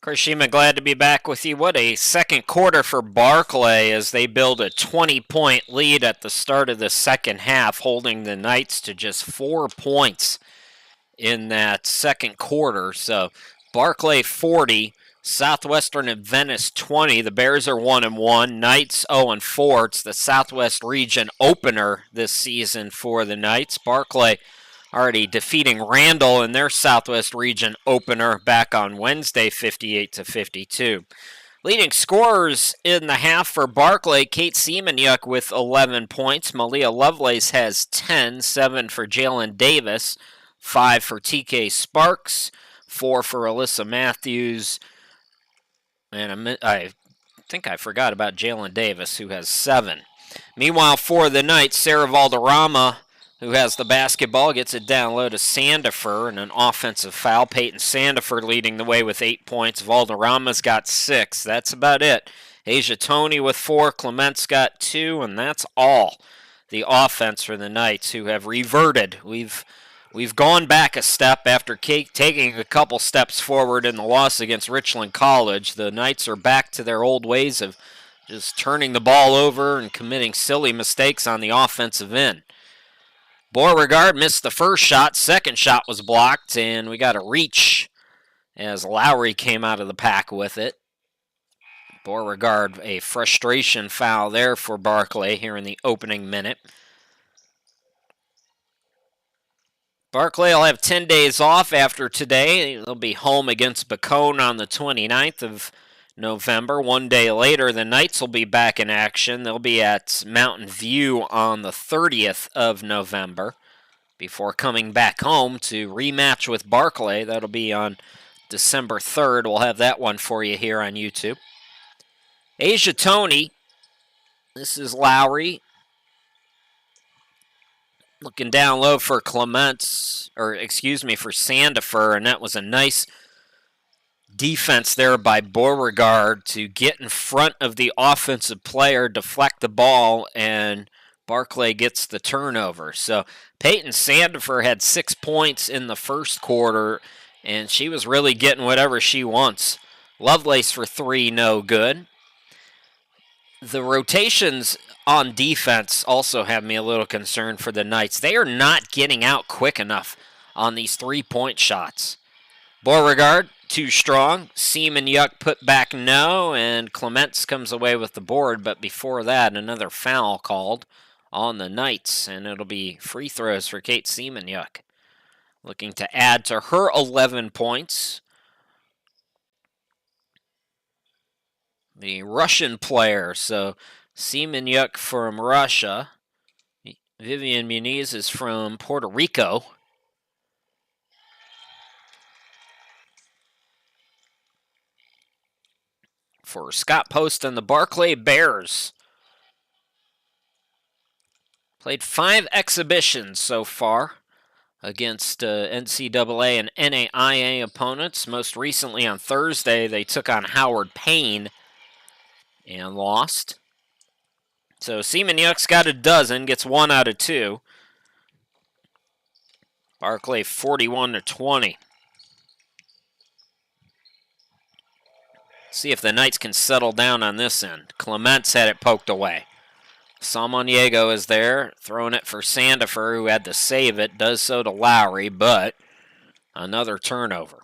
Karshima, glad to be back with you. What a second quarter for Barclay as they build a 20-point lead at the start of the second half, holding the Knights to just 4 points in that second quarter. So Barclay 40, Southwestern Adventist 20. The Bears are 1-1. Knights 0-4. It's the Southwest Region opener this season for the Knights. Barclay already defeating Randall in their Southwest Region opener back on Wednesday, 58-52. Leading scorers in the half for Barclay, Kate Seamanyuk with 11 points. Malia Lovelace has 10, 7 for Jalen Davis, 5 for TK Sparks, 4 for Alyssa Matthews, and I think I forgot about Jalen Davis, who has 7. Meanwhile, for the Knights, Sarah Valderrama, who has the basketball, gets it down low to Sandifer, and an offensive foul. Peyton Sandifer leading the way with 8 points. Valderrama's got 6. That's about it. Asia Toney with 4. Clement's got 2, and that's all the offense for the Knights, who have reverted. We've gone back a step after taking a couple steps forward in the loss against Richland College. The Knights are back to their old ways of just turning the ball over and committing silly mistakes on the offensive end. Beauregard missed the first shot. Second shot was blocked, and we got a reach as Lowry came out of the pack with it. Beauregard, a frustration foul there for Barclay here in the opening minute. Barclay will have 10 days off after today. They'll be home against Bacone on the 29th of November. 1 day later, the Knights will be back in action. They'll be at Mountain View on the 30th of November before coming back home to rematch with Barclay. That'll be on December 3rd. We'll have that one for you here on YouTube. Asia Toney, this is Lowry. Looking down low for for Sandifer, and that was a nice defense there by Beauregard to get in front of the offensive player, deflect the ball, and Barclay gets the turnover. So Peyton Sandifer had 6 points in the first quarter, and she was really getting whatever she wants. Lovelace for 3, no good. The rotations on defense also have me a little concerned for the Knights. They are not getting out quick enough on these 3-point shots. Beauregard, too strong. Seamanyuk put back no, and Clements comes away with the board. But before that, another foul called on the Knights, and it'll be free throws for Kate Seamanyuk, looking to add to her 11 points. The Russian player, so Seamanyuk from Russia. Vivian Muniz is from Puerto Rico. For Scott Post and the Barclay Bears. Played 5 exhibitions so far against NCAA and NAIA opponents. Most recently on Thursday, they took on Howard Payne and lost. So Seamanyuk's got a dozen, gets 1 out of 2. Barclay 41-20. See if the Knights can settle down on this end. Clements had it poked away. Samaniego is there, throwing it for Sandifer, who had to save it. Does so to Lowry, but another turnover.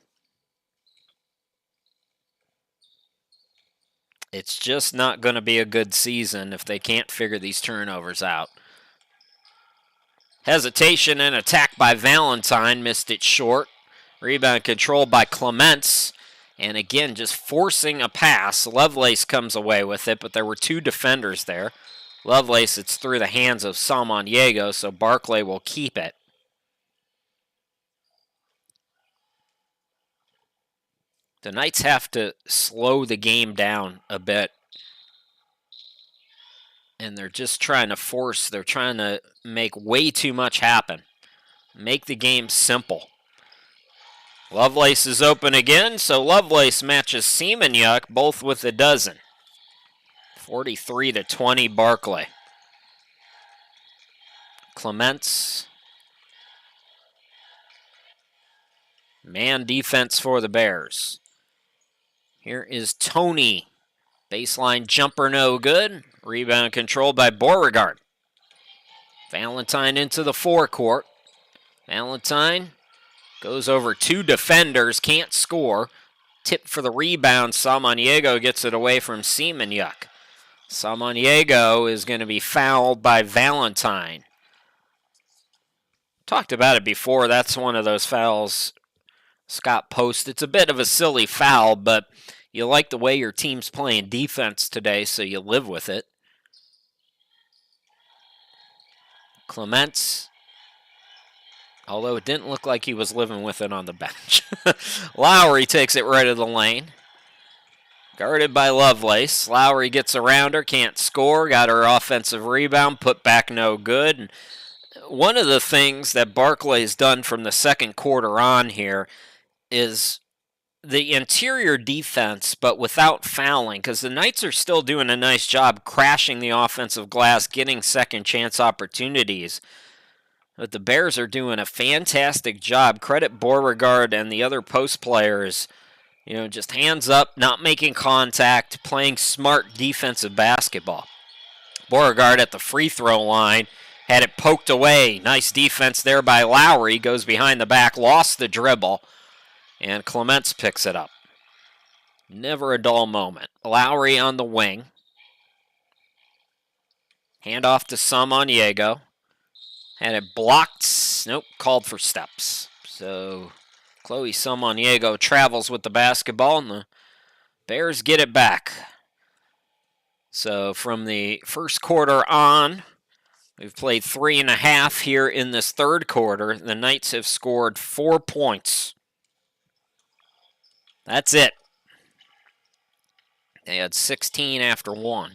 It's just not going to be a good season if they can't figure these turnovers out. Hesitation and attack by Valentine, missed it short. Rebound controlled by Clements. And again, just forcing a pass. Lovelace comes away with it, but there were 2 defenders there. Lovelace, it's through the hands of Samaniego, so Barclay will keep it. The Knights have to slow the game down a bit. And they're just trying to make way too much happen. Make the game simple. Lovelace is open again, so Lovelace matches Seamanyuk, both with a dozen. 43-20 Barclay. Clements. Man defense for the Bears. Here is Tony. Baseline jumper no good. Rebound controlled by Beauregard. Valentine into the forecourt. Valentine goes over two defenders, can't score. Tip for the rebound. Samaniego gets it away from Semenyuk. Samaniego is going to be fouled by Valentine. Talked about it before. That's one of those fouls Scott Post. It's a bit of a silly foul, but you like the way your team's playing defense today, so you live with it. Clements, although it didn't look like he was living with it on the bench. Lowry takes it right of the lane. Guarded by Lovelace. Lowry gets around her, can't score, got her offensive rebound, put back no good. One of the things that Barclay's done from the second quarter on here is the interior defense, but without fouling, because the Knights are still doing a nice job crashing the offensive glass, getting second chance opportunities. But the Bears are doing a fantastic job. Credit Beauregard and the other post players. Just hands up, not making contact, playing smart defensive basketball. Beauregard at the free throw line had it poked away. Nice defense there by Lowry. Goes behind the back, lost the dribble, and Clements picks it up. Never a dull moment. Lowry on the wing. Hand off to Samaniego. Had it blocked. Nope, called for steps. So Chloe Samaniego travels with the basketball, and the Bears get it back. So from the first quarter on, we've played 3.5 here in this third quarter. The Knights have scored 4 points. That's it. They had 16 after 1.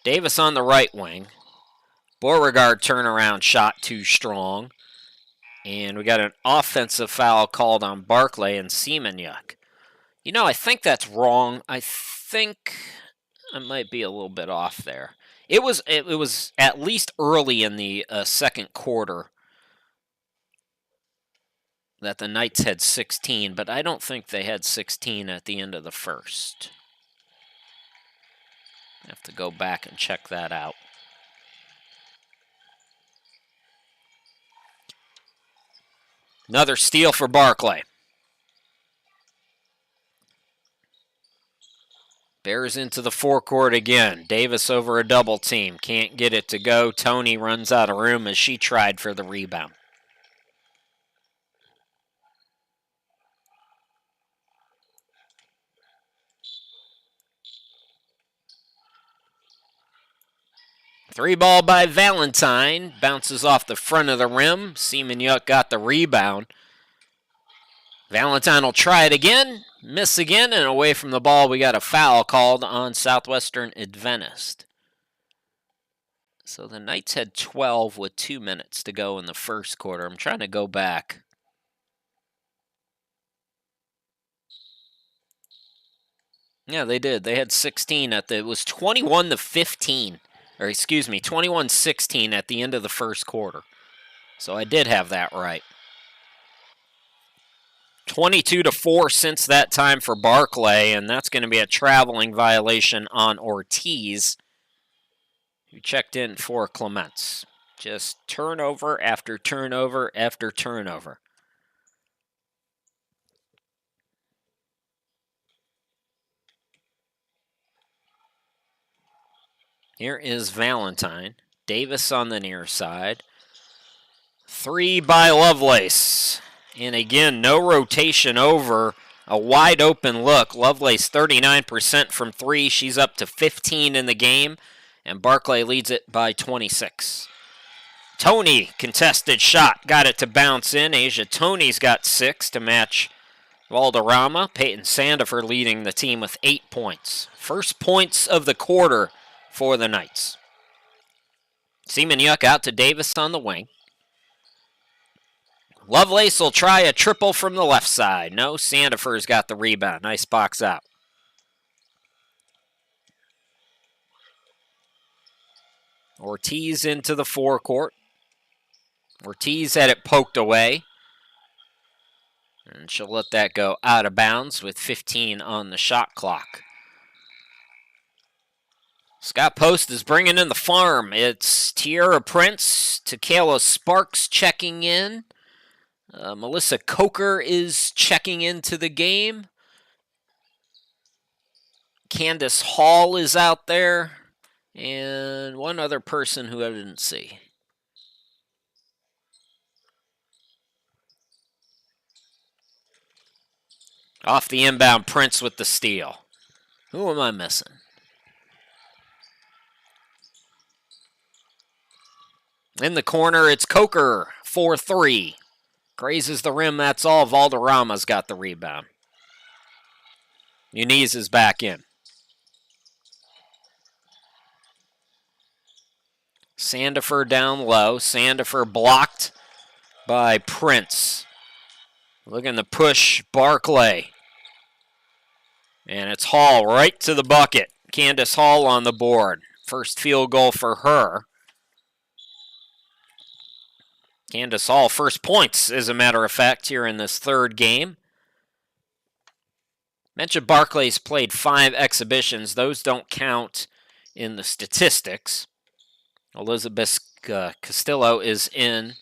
Davis on the right wing. Beauregard turnaround shot too strong. And we got an offensive foul called on Barclay and Semenyuk. I think that's wrong. I think I might be a little bit off there. It was at least early in the second quarter that the Knights had 16, but I don't think they had 16 at the end of the first. I have to go back and check that out. Another steal for Barclay. Bears into the forecourt again. Davis over a double team. Can't get it to go. Tony runs out of room as she tried for the rebound. Three ball by Valentine. Bounces off the front of the rim. Semenyuk got the rebound. Valentine will try it again. Miss again, and away from the ball, we got a foul called on Southwestern Adventist. So the Knights had 12 with 2 minutes to go in the first quarter. I'm trying to go back. Yeah, they did. They had 16 it was 21-15. Or excuse me, 21-16 at the end of the first quarter. So I did have that right. 22-4 since that time for Barclay, and that's going to be a traveling violation on Ortiz, who checked in for Clements. Just turnover after turnover after turnover. Here is Valentine. Davis on the near side. Three by Lovelace. And again, no rotation over. A wide open look. Lovelace 39% from three. She's up to 15 in the game. And Barclay leads it by 26. Tony, contested shot. Got it to bounce in. Asia Tony's got 6 to match Valderrama. Peyton Sandifer leading the team with 8 points. First points of the quarter for the Knights. Semenyuk out to Davis on the wing. Lovelace will try a triple from the left side. No, Sandifer's got the rebound. Nice box out. Ortiz into the forecourt. Ortiz had it poked away. And she'll let that go out of bounds with 15 on the shot clock. Scott Post is bringing in the farm. It's Tierra Prince, Takayla Sparks checking in. Melissa Coker is checking into the game. Candace Hall is out there. And one other person who I didn't see. Off the inbound, Prince with the steal. Who am I missing? In the corner, it's Coker, 4-3. Grazes the rim, that's all. Valderrama's got the rebound. Muniz is back in. Sandifer down low. Sandifer blocked by Prince. Looking to push Barclay. And it's Hall right to the bucket. Candace Hall on the board. First field goal for her. Candace Hall, first points, as a matter of fact, here in this third game. Mentioned Barclay's played 5 exhibitions. Those don't count in the statistics. Elizabeth Castillo is in.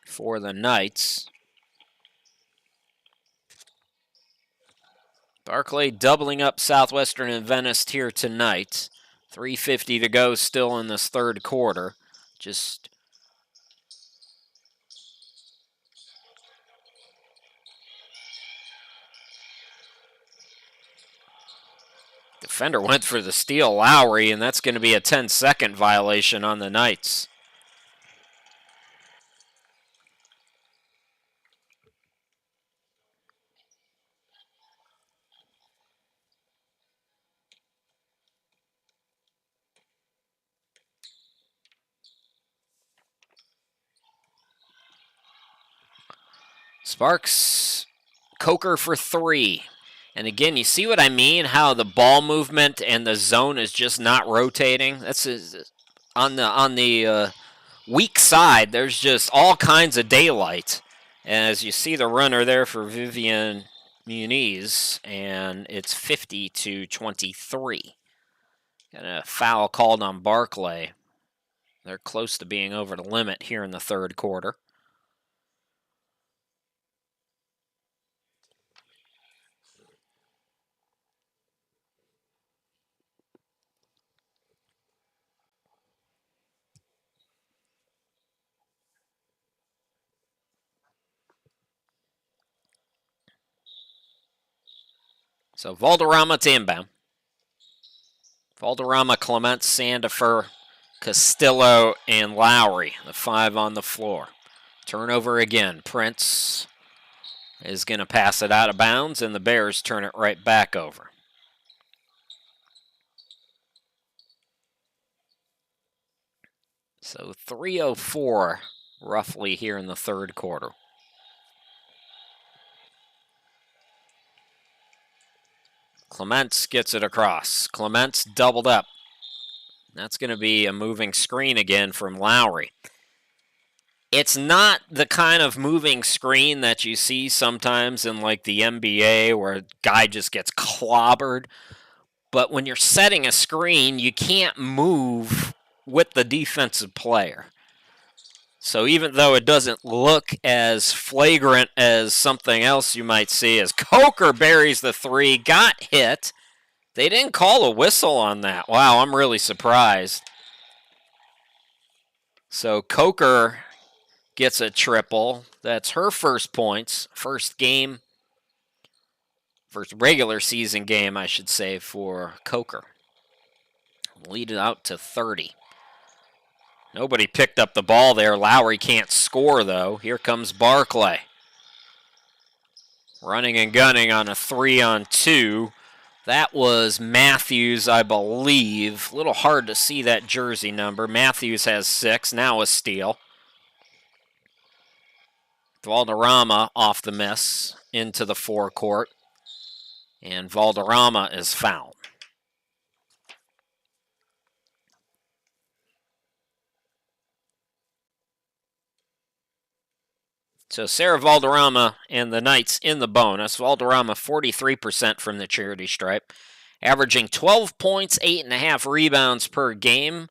For the Knights. Barclay doubling up Southwestern Adventist here tonight. 3:50 to go still in this third quarter. Just defender went for the steal, Lowry, and that's going to be a 10-second violation on the Knights. Sparks, Coker for 3. And again, you see what I mean? How the ball movement and the zone is just not rotating. That's on the weak side. There's just all kinds of daylight. And as you see the runner there for Vivian Muniz, and it's 50-23. Got a foul called on Barclay. They're close to being over the limit here in the third quarter. So Valderrama to inbound. Valderrama, Clements, Sandifer, Castillo, and Lowry, the 5 on the floor. Turnover again. Prince is going to pass it out of bounds, and the Bears turn it right back over. So 3:04 roughly here in the third quarter. Clements gets it across. Clements doubled up. That's going to be a moving screen again from Lowry. It's not the kind of moving screen that you see sometimes in like the NBA where a guy just gets clobbered. But when you're setting a screen, you can't move with the defensive player. So even though it doesn't look as flagrant as something else you might see, as Coker buries the 3, got hit. They didn't call a whistle on that. Wow, I'm really surprised. So Coker gets a triple. That's her first points. First regular season game, I should say, for Coker. Lead it out to 30. Nobody picked up the ball there. Lowry can't score, though. Here comes Barclay. Running and gunning on a 3-on-2. That was Matthews, I believe. A little hard to see that jersey number. Matthews has 6. Now a steal. Valderrama off the miss into the forecourt. And Valderrama is fouled. So Sarah Valderrama and the Knights in the bonus. Valderrama 43% from the charity stripe, averaging 12 points, 8.5 rebounds per game.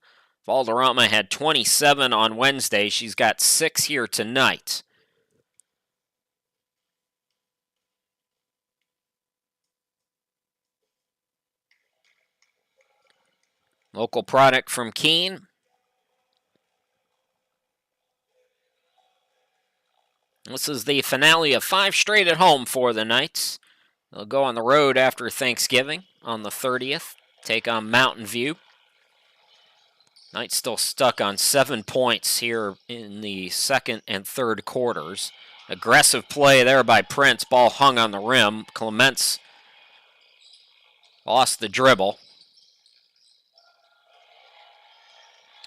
Valderrama had 27 on Wednesday. She's got 6 here tonight. Local product from Keene. This is the finale of 5 straight at home for the Knights. They'll go on the road after Thanksgiving on the 30th, take on Mountain View. Knights still stuck on 7 points here in the second and third quarters. Aggressive play there by Prince. Ball hung on the rim. Clements lost the dribble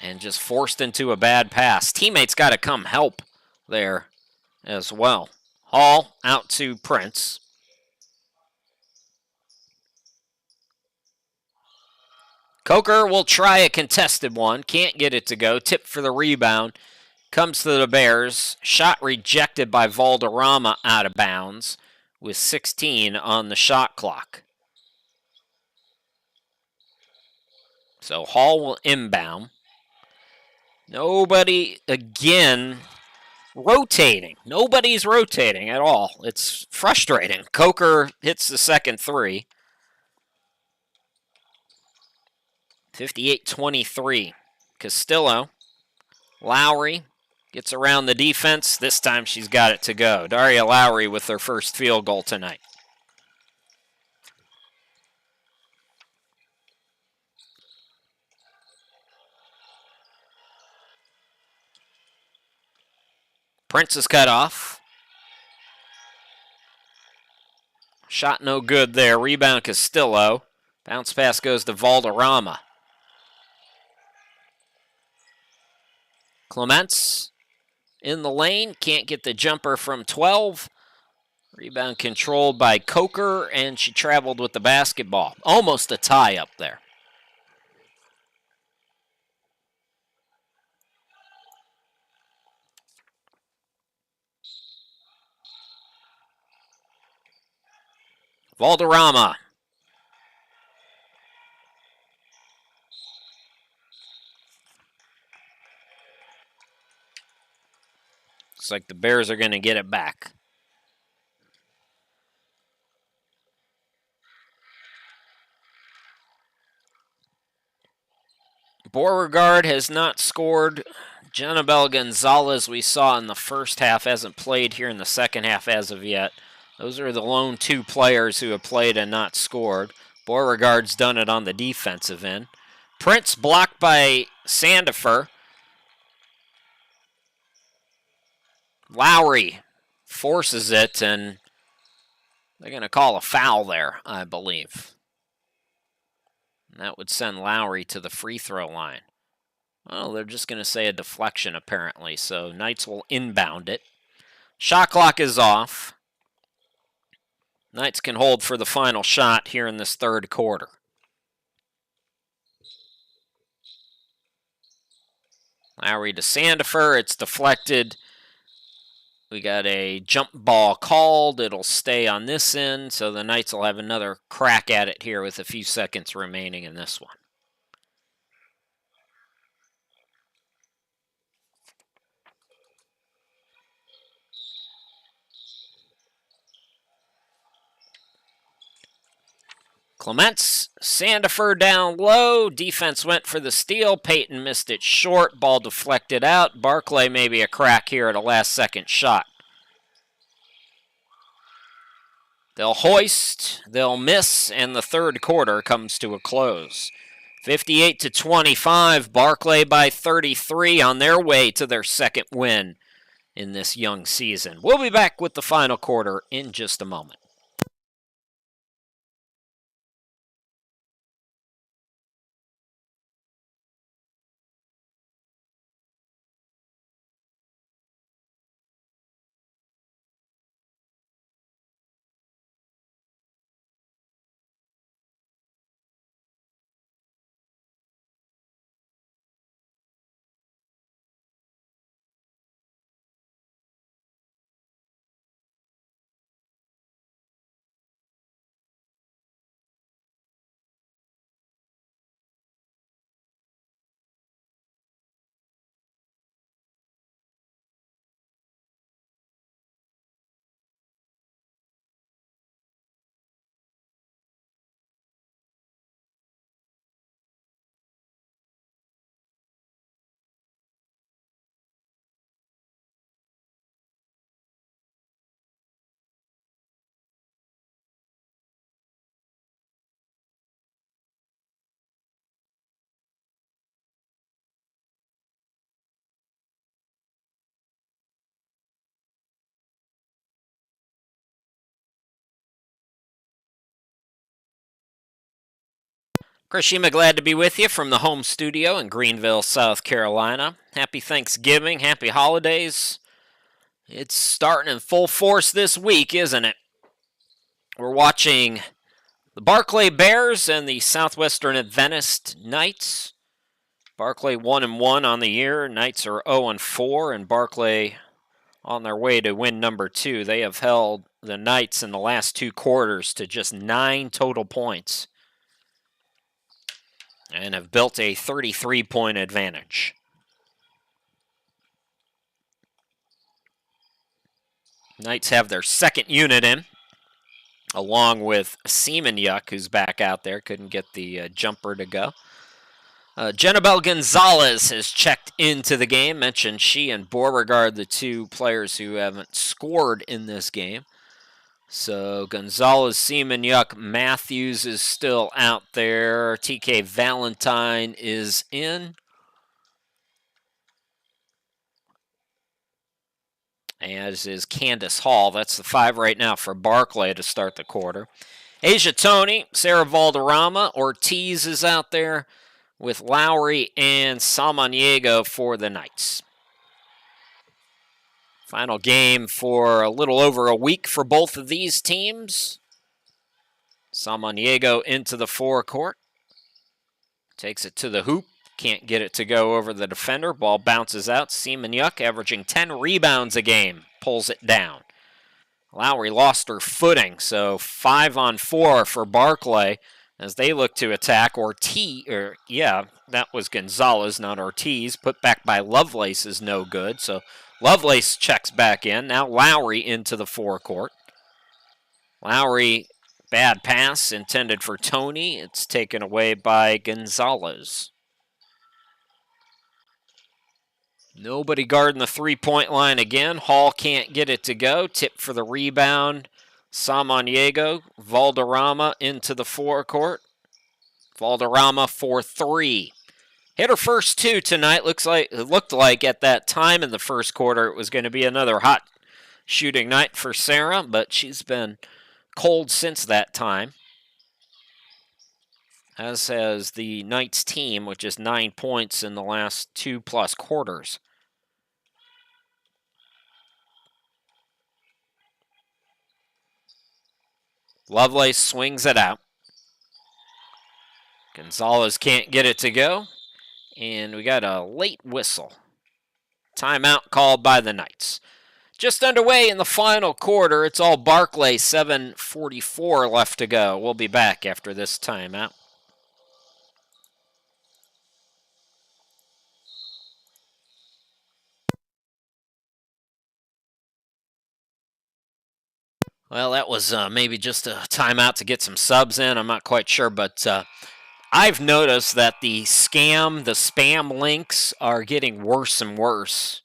and just forced into a bad pass. Teammates got to come help there as well. Hall out to Prince. Coker will try a contested one. Can't get it to go. Tip for the rebound. Comes to the Bears. Shot rejected by Valderrama out of bounds with 16 on the shot clock. So Hall will inbound. Nobody, again, rotating. Nobody's rotating at all. It's frustrating. Coker hits the second three. 58-23. Castillo. Lowry gets around the defense. This time she's got it to go. Daria Lowry with her first field goal tonight. Prince is cut off. Shot no good there. Rebound Castillo. Bounce pass goes to Valderrama. Clements in the lane. Can't get the jumper from 12. Rebound controlled by Coker, and she traveled with the basketball. Almost a tie up there. Valderrama. Looks like the Bears are going to get it back. Beauregard has not scored. Janabel Gonzalez, we saw in the first half, hasn't played here in the second half as of yet. Those are the lone 2 players who have played and not scored. Beauregard's done it on the defensive end. Prince blocked by Sandifer. Lowry forces it, and they're going to call a foul there, I believe. And that would send Lowry to the free throw line. Well, they're just going to say a deflection, apparently, so Knights will inbound it. Shot clock is off. Knights can hold for the final shot here in this third quarter. Lowry to Sandifer. It's deflected. We got a jump ball called. It'll stay on this end, so the Knights will have another crack at it here with a few seconds remaining in this one. Clements, Sandifer down low. Defense went for the steal. Peyton missed it short. Ball deflected out. Barclay maybe a crack here at a last-second shot. They'll hoist, they'll miss, and the third quarter comes to a close. 58-25, Barclay by 33 on their way to their second win in this young season. We'll be back with the final quarter in just a moment. Chris Shima, glad to be with you from the home studio in Greenville, South Carolina. Happy Thanksgiving, happy holidays. It's starting in full force this week, isn't it? We're watching the Barclay Bears and the Southwestern Adventist Knights. Barclay 1-1 on the year. Knights are 0-4, and Barclay on their way to win number 2. They have held the Knights in the last 2 quarters to just 9 total points and have built a 33-point advantage. Knights have their second unit in, along with Seaman-Yuck, who's back out there. Couldn't get the jumper to go. Jenabel Gonzalez has checked into the game. Mentioned she and Beauregard, the 2 players who haven't scored in this game. So Gonzalez, Seaman-Yuck, Matthews is still out there. TK Valentine is in. As is Candace Hall. That's the 5 right now for Barclay to start the quarter. Asia Tony, Sarah Valderrama, Ortiz is out there with Lowry and Samaniego for the Knights. Final game for a little over a week for both of these teams. Samaniego into the forecourt. Takes it to the hoop. Can't get it to go over the defender. Ball bounces out. Seaman-Yuck, averaging 10 rebounds a game, pulls it down. Lowry lost her footing, so 5-on-4 for Barclay as they look to attack. That was Gonzalez, not Ortiz. Put back by Lovelace is no good, so Lovelace checks back in. Now Lowry into the forecourt. Lowry, bad pass intended for Tony. It's taken away by Gonzalez. Nobody guarding the three-point line again. Hall can't get it to go. Tip for the rebound. Samaniego. Valderrama into the forecourt. Valderrama for 3. Hit her first 2 tonight. It looked like at that time in the first quarter it was going to be another hot shooting night for Sarah, but she's been cold since that time. As has the Knights team, which is 9 points in the last 2+ quarters. Lovelace swings it out. Gonzalez can't get it to go. And we got a late whistle. Timeout called by the Knights. Just underway in the final quarter. It's all Barclay, 7:44 left to go. We'll be back after this timeout. Well, that was maybe just a timeout to get some subs in. I'm not quite sure, but I've noticed that the spam links are getting worse and worse.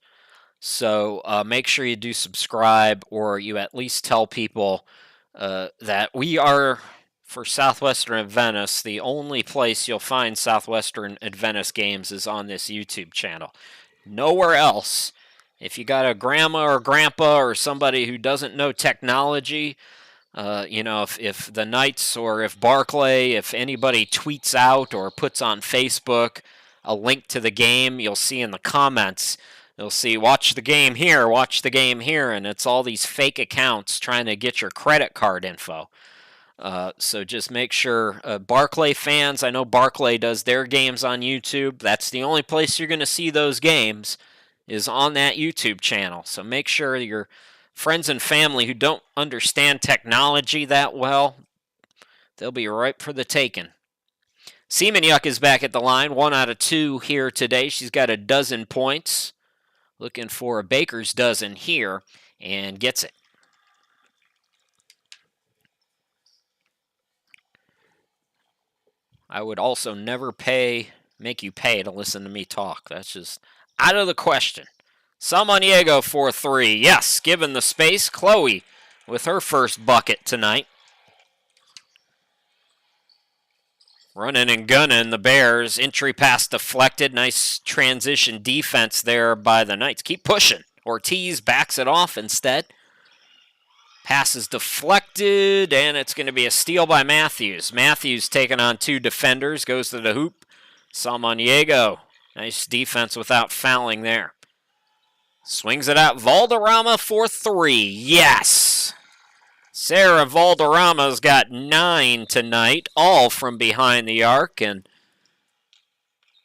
So make sure you do subscribe, or you at least tell people that we are, for Southwestern Adventist, the only place you'll find Southwestern Adventist games is on this YouTube channel. Nowhere else. If you got a grandma or grandpa or somebody who doesn't know technology, if the Knights or if Barclay, if anybody tweets out or puts on Facebook a link to the game, you'll see in the comments, you'll see, watch the game here, and it's all these fake accounts trying to get your credit card info. So just make sure, Barclay fans, I know Barclay does their games on YouTube. That's the only place you're going to see those games, is on that YouTube channel. So make sure your friends and family who don't understand technology that well, they'll be ripe for the taking. Seaman-Yuck is back at the line, 1 out of 2 here today. She's got a dozen points. Looking for a baker's dozen here, and gets it. I would also never make you pay to listen to me talk. That's just out of the question. Samaniego for 3. Yes, given the space. Chloe with her first bucket tonight. Running and gunning the Bears. Entry pass deflected. Nice transition defense there by the Knights. Keep pushing. Ortiz backs it off instead. Pass is deflected, and it's going to be a steal by Matthews. Matthews taking on two defenders, goes to the hoop. Samaniego, nice defense without fouling there. Swings it out, Valderrama for three. Yes! Sarah Valderrama's got 9 tonight, all from behind the arc, and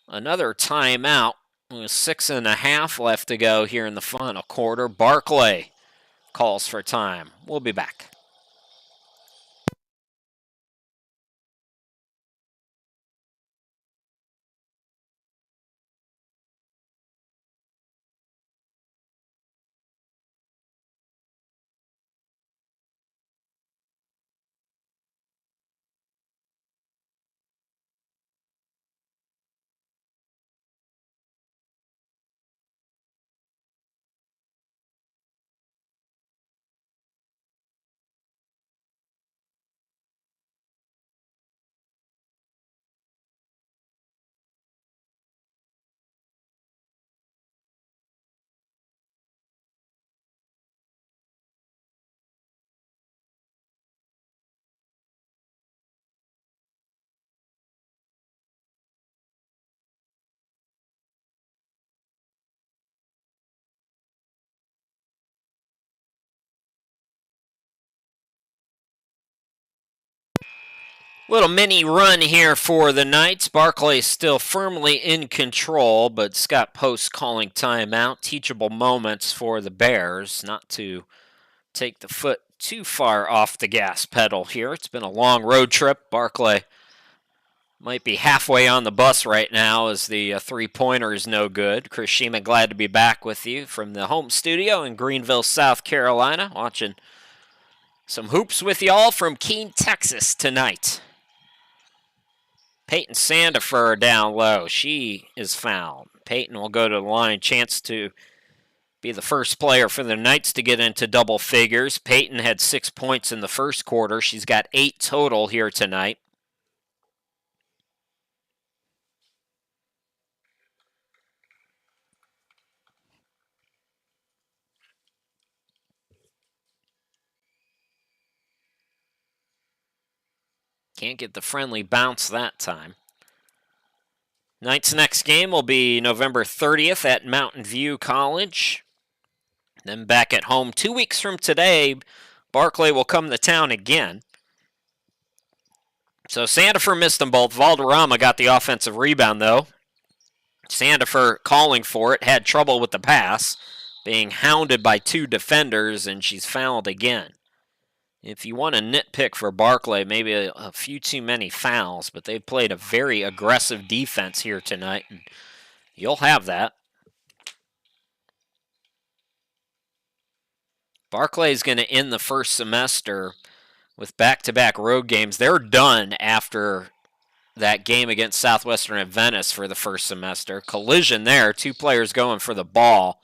another timeout with 6.5 left to go here in the final quarter. Barclay calls for time. We'll be back. Little mini run here for the Knights. Barclay still firmly in control, but Scott Post calling timeout. Teachable moments for the Bears, not to take the foot too far off the gas pedal here. It's been a long road trip. Barclay might be halfway on the bus right now as the three-pointer is no good. Chris Sheeman, glad to be back with you from the home studio in Greenville, South Carolina, watching some hoops with y'all from Keene, Texas tonight. Peyton Sandifer down low. She is fouled. Peyton will go to the line. Chance to be the first player for the Knights to get into double figures. Peyton had 6 points in the first quarter. She's got 8 total here tonight. Can't get the friendly bounce that time. Knights' next game will be November 30th at Mountain View College. Then back at home 2 weeks from today, Barclay will come to town again. So Sandifer missed them both. Valderrama got the offensive rebound, though. Sandifer calling for it, had trouble with the pass, being hounded by 2 defenders, and she's fouled again. If you want to nitpick for Barclay, maybe a few too many fouls, but they've played a very aggressive defense here tonight, and you'll have that. Barclay's going to end the first semester with back-to-back road games. They're done after that game against Southwestern Adventist for the first semester. Collision there, 2 players going for the ball.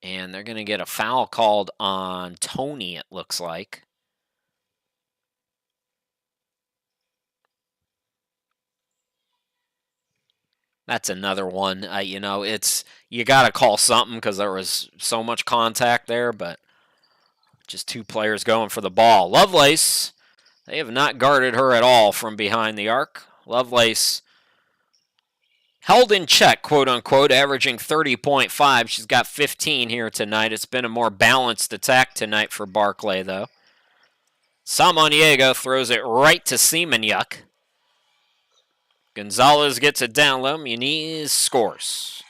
And they're going to get a foul called on Tony, it looks like. That's another one. You got to call something because there was so much contact there, but just 2 players going for the ball. Lovelace, they have not guarded her at all from behind the arc. Lovelace held in check, quote-unquote, averaging 30.5. She's got 15 here tonight. It's been a more balanced attack tonight for Barclay, though. Samaniego throws it right to Semenyuk. Gonzalez gets it down low. Muniz scores.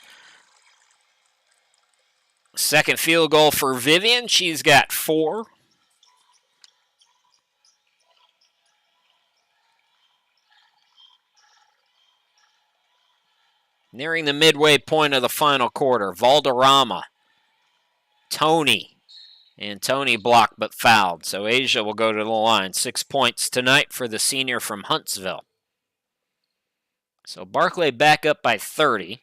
Second field goal for Vivian. She's got 4. Nearing the midway point of the final quarter. Valderrama. Tony. And Tony blocked but fouled. So Asia will go to the line. 6 points tonight for the senior from Huntsville. So Barclay back up by 30.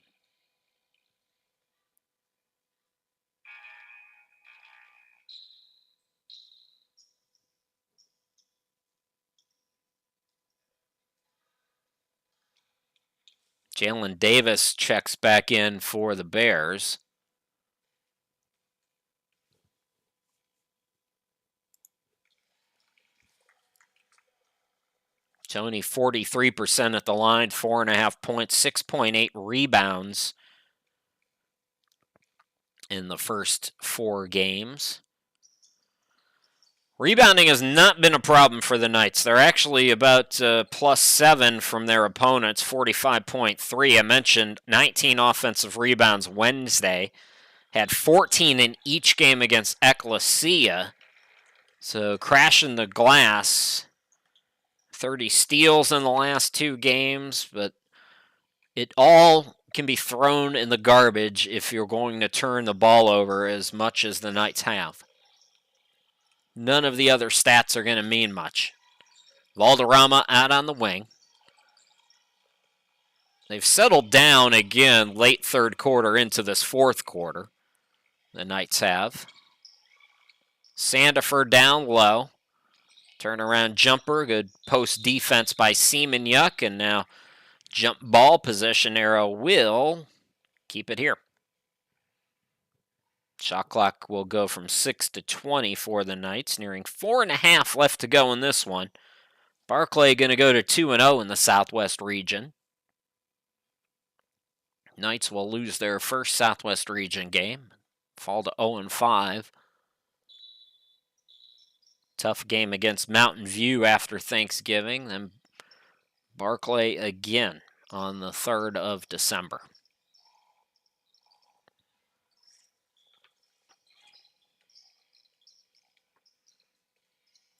Jalen Davis checks back in for the Bears. Tony 43% at the line, 4.5 points, 6.8 rebounds in the first 4 games. Rebounding has not been a problem for the Knights. They're actually about +7 from their opponents, 45.3. I mentioned 19 offensive rebounds Wednesday. Had 14 in each game against Ecclesia. So crashing the glass. 30 steals in the last 2 games, but it all can be thrown in the garbage if you're going to turn the ball over as much as the Knights have. None of the other stats are going to mean much. Valderrama out on the wing. They've settled down again late third quarter into this fourth quarter. The Knights have. Sandefur down low. Turnaround jumper. Good post defense by Seaman-Yuck. And now jump ball possession arrow will keep it here. Shot clock will go from 6 to 20 for the Knights. Nearing 4.5 left to go in this one. Barclay going to go to 2-0 in the Southwest region. Knights will lose their first Southwest region game. Fall to 0-5. Tough game against Mountain View after Thanksgiving. Then Barclay again on the 3rd of December.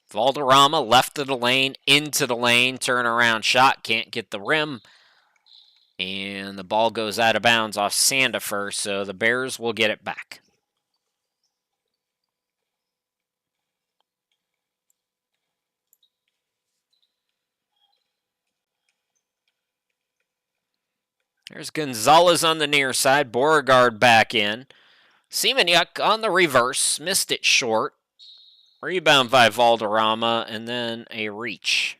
Valderrama left of the lane, into the lane, turnaround shot, can't get the rim. And the ball goes out of bounds off Sandefur, so the Bears will get it back. There's Gonzalez on the near side, Beauregard back in. Seaman-Yuck on the reverse, missed it short. Rebound by Valderrama, and then a reach.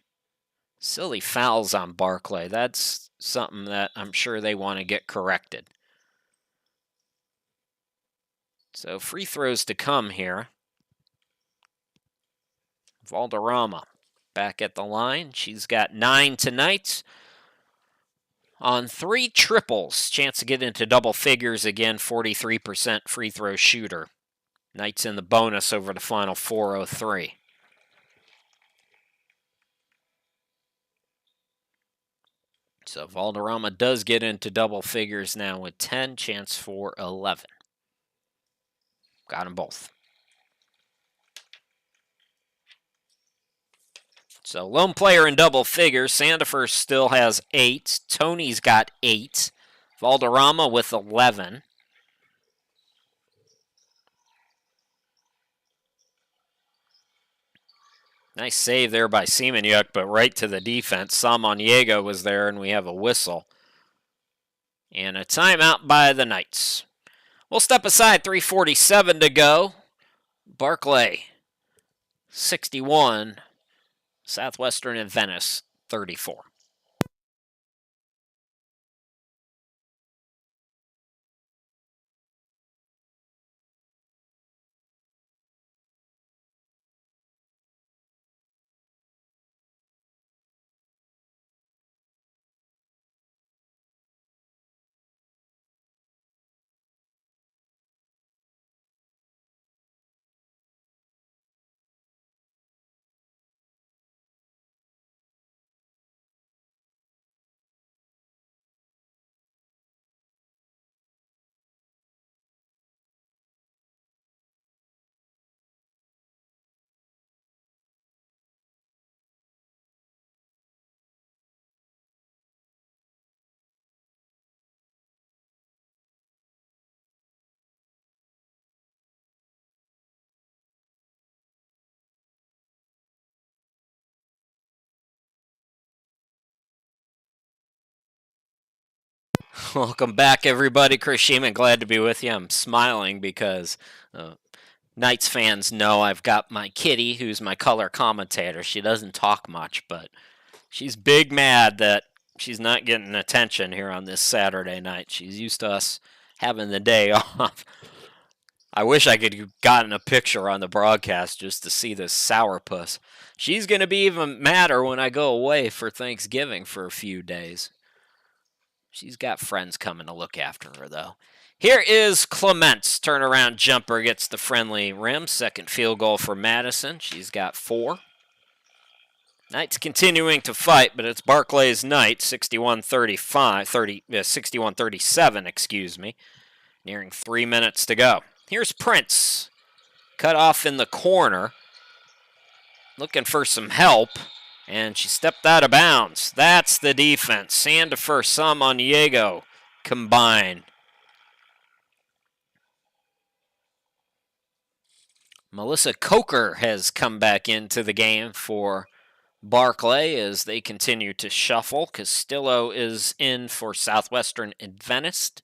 Silly fouls on Barclay. That's something that I'm sure they want to get corrected. So free throws to come here. Valderrama back at the line. She's got 9 tonight. On 3 triples. Chance to get into double figures again. 43% free throw shooter. Knights in the bonus over the final 4:03. So Valderrama does get into double figures now with 10. Chance for 11. Got them both. So lone player in double figures. Sandefur still has 8. Tony's got 8. Valderrama with 11. Nice save there by Seaman-Yuck, but right to the defense. Samaniego was there, and we have a whistle. And a timeout by the Knights. We'll step aside, 3:47 to go. Barclay, 61. Southwestern and Venice, 34. Welcome back, everybody. Chris Sheeman, glad to be with you. I'm smiling because Knights fans know I've got my kitty, who's my color commentator. She doesn't talk much, but she's big mad that she's not getting attention here on this Saturday night. She's used to us having the day off. I wish I could have gotten a picture on the broadcast just to see this sourpuss. She's going to be even madder when I go away for Thanksgiving for a few days. She's got friends coming to look after her, though. Here is Clement's turnaround jumper, gets the friendly rim. Second field goal for Madison. She's got 4. Knights continuing to fight, but it's Barclay's night, 61-37, excuse me. Nearing 3 minutes to go. Here's Prince, cut off in the corner, looking for some help, and she stepped out of bounds. That's the defense. Sandifer, Samaniego combine. Melissa Coker has come back into the game for Barclay as they continue to shuffle. Castillo is in for Southwestern Adventist.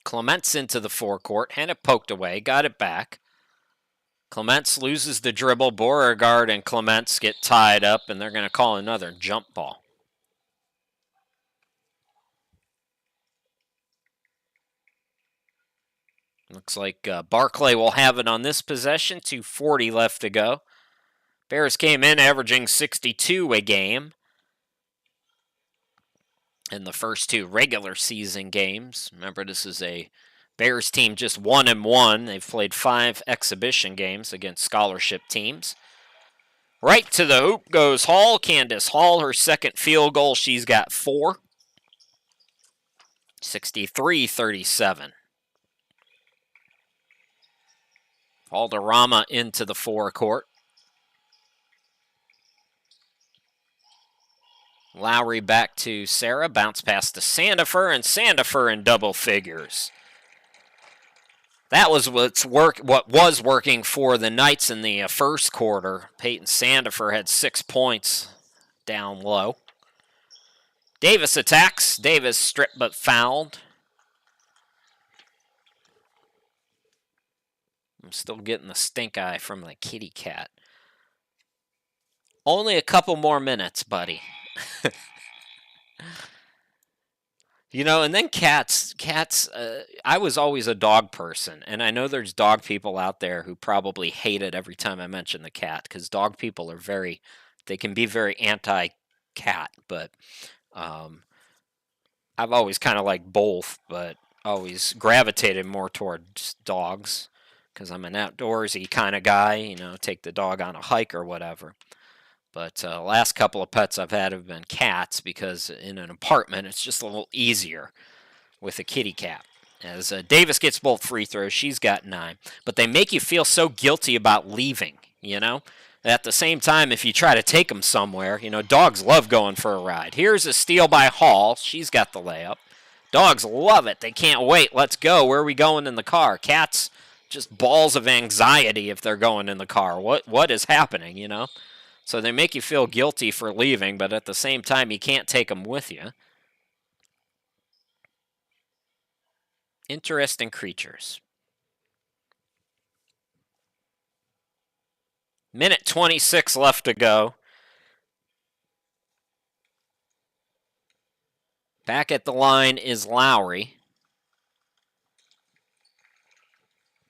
Clements into the forecourt, had it poked away, got it back. Clements loses the dribble. Beauregard and Clements get tied up, and they're going to call another jump ball. Looks like Barclay will have it on this possession. 2:40 left to go. Bears came in averaging 62 a game in the first 2 regular season games. Remember, this is a Bears team just 1-1. They've played 5 exhibition games against scholarship teams. Right to the hoop goes Hall. Candace Hall, her second field goal. She's got 4. 63-37. Valderrama into the forecourt. Lowry back to Sarah. Bounce pass to Sandifer, and Sandifer in double figures. That was what was working for the Knights in the first quarter. Peyton Sandifer had 6 points down low. Davis attacks. Davis stripped but fouled. I'm still getting the stink eye from the kitty cat. Only a couple more minutes, buddy. You know, and then cats, I was always a dog person, and I know there's dog people out there who probably hate it every time I mention the cat, because dog people are they can be very anti-cat, but I've always kind of liked both, but always gravitated more towards dogs, because I'm an outdoorsy kind of guy, you know, take the dog on a hike or whatever. But last couple of pets I've had have been cats, because in an apartment it's just a little easier with a kitty cat. As Davis gets both free throws, she's got 9. But they make you feel so guilty about leaving, you know? At the same time, if you try to take them somewhere, you know, dogs love going for a ride. Here's a steal by Hall. She's got the layup. Dogs love it. They can't wait. Let's go. Where are we going in the car? Cats just balls of anxiety if they're going in the car. What is happening, you know? So they make you feel guilty for leaving, but at the same time, you can't take them with you. Interesting creatures. Minute 26 left to go. Back at the line is Lowry.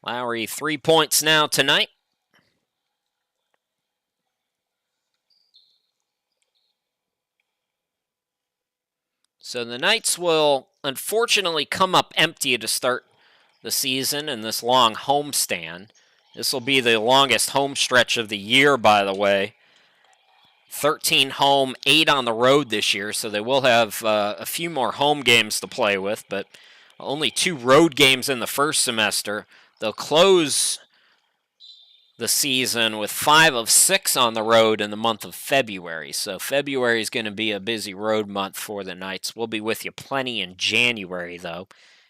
Lowry 3 points now tonight. So the Knights will unfortunately come up empty to start the season in this long homestand. This will be the longest home stretch of the year, by the way. 13 home, 8 on the road this year, so they will have a few more home games to play with, but only 2 road games in the first semester. They'll close the season with 5 of 6 on the road in the month of February. So February is going to be a busy road month for the Knights. We'll be with you plenty in January, though,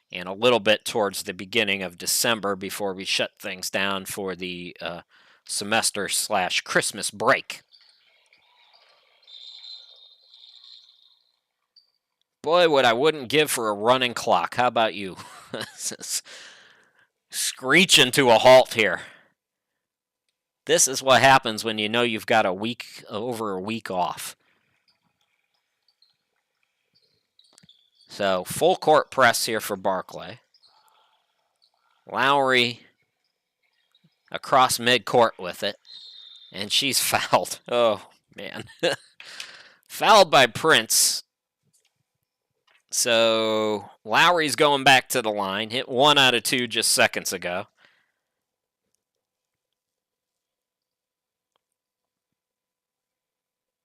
and a little bit towards the beginning of December before we shut things down for the semester/Christmas break. Boy, what I wouldn't give for a running clock. How about you? Screeching to a halt here. This is what happens when you know you've got over a week off. So full court press here for Barclay. Lowry across midcourt with it. And she's fouled. Oh, man. Fouled by Prince. So Lowry's going back to the line. Hit 1 out of 2 just seconds ago.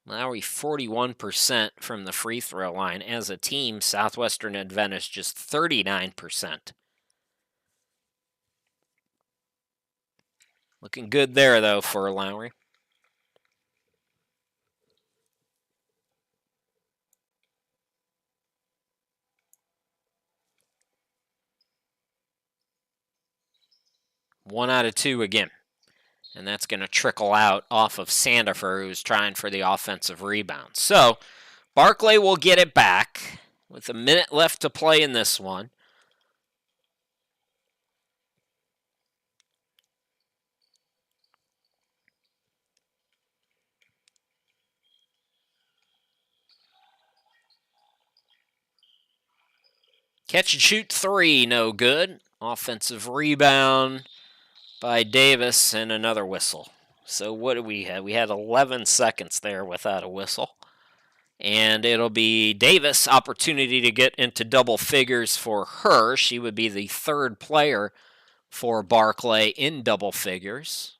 Lowry 41% from the free throw line. As a team, Southwestern Adventist just 39%. Looking good there, though, for Lowry. One out of 2 again. And that's going to trickle out off of Sandifer, who's trying for the offensive rebound. So, Barclay will get it back with a minute left to play in this one. Catch and shoot 3, no good. Offensive rebound by Davis and another whistle. So what do we have? We had 11 seconds there without a whistle. And it'll be Davis' opportunity to get into double figures for her. She would be the third player for Barclay in double figures.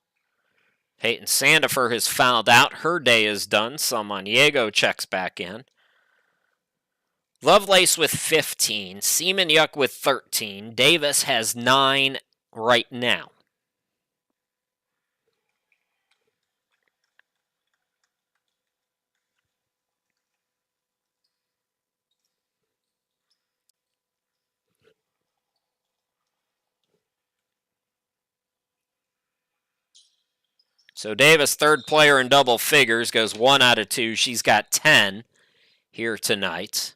Peyton Sandifer has fouled out. Her day is done. Samaniego checks back in. Lovelace with 15. Seaman-Yuck with 13. Davis has 9 right now. So Davis, third player in double figures, goes 1 out of 2. She's got 10 here tonight.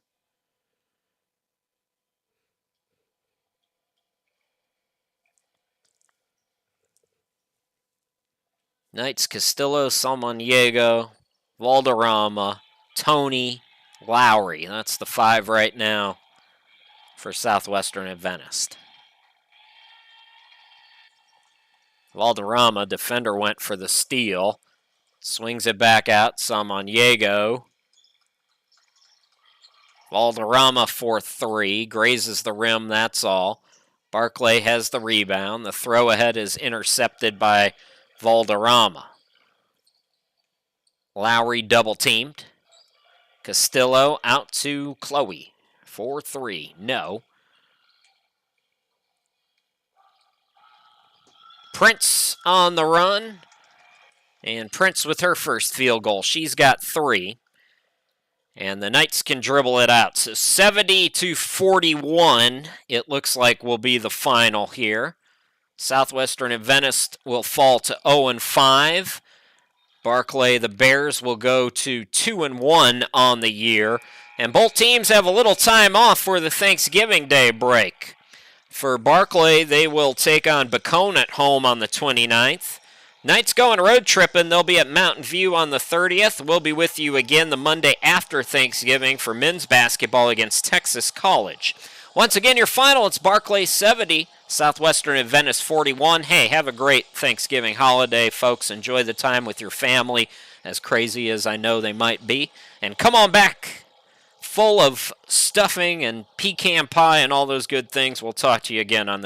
Knights, Castillo, Samaniego, Valderrama, Tony, Lowry. That's the 5 right now for Southwestern Adventist. Valderrama, defender, went for the steal. Swings it back out, Samaniego. Valderrama for 3, grazes the rim, that's all. Barclay has the rebound. The throw ahead is intercepted by Valderrama. Lowry double teamed. Castillo out to Chloe. 4-3. No. Prince on the run. And Prince with her first field goal. She's got 3. And the Knights can dribble it out. So 70-41, it looks like, will be the final here. Southwestern Adventist will fall to 0-5. Barclay, the Bears, will go to 2-1 on the year. And both teams have a little time off for the Thanksgiving Day break. For Barclay, they will take on Bacone at home on the 29th. Knights going road tripping. They'll be at Mountain View on the 30th. We'll be with you again the Monday after Thanksgiving for men's basketball against Texas College. Once again, your final, it's Barclay 70, Southwestern Adventist 41. Hey, have a great Thanksgiving holiday, folks. Enjoy the time with your family, as crazy as I know they might be. And come on back full of stuffing and pecan pie and all those good things. We'll talk to you again on the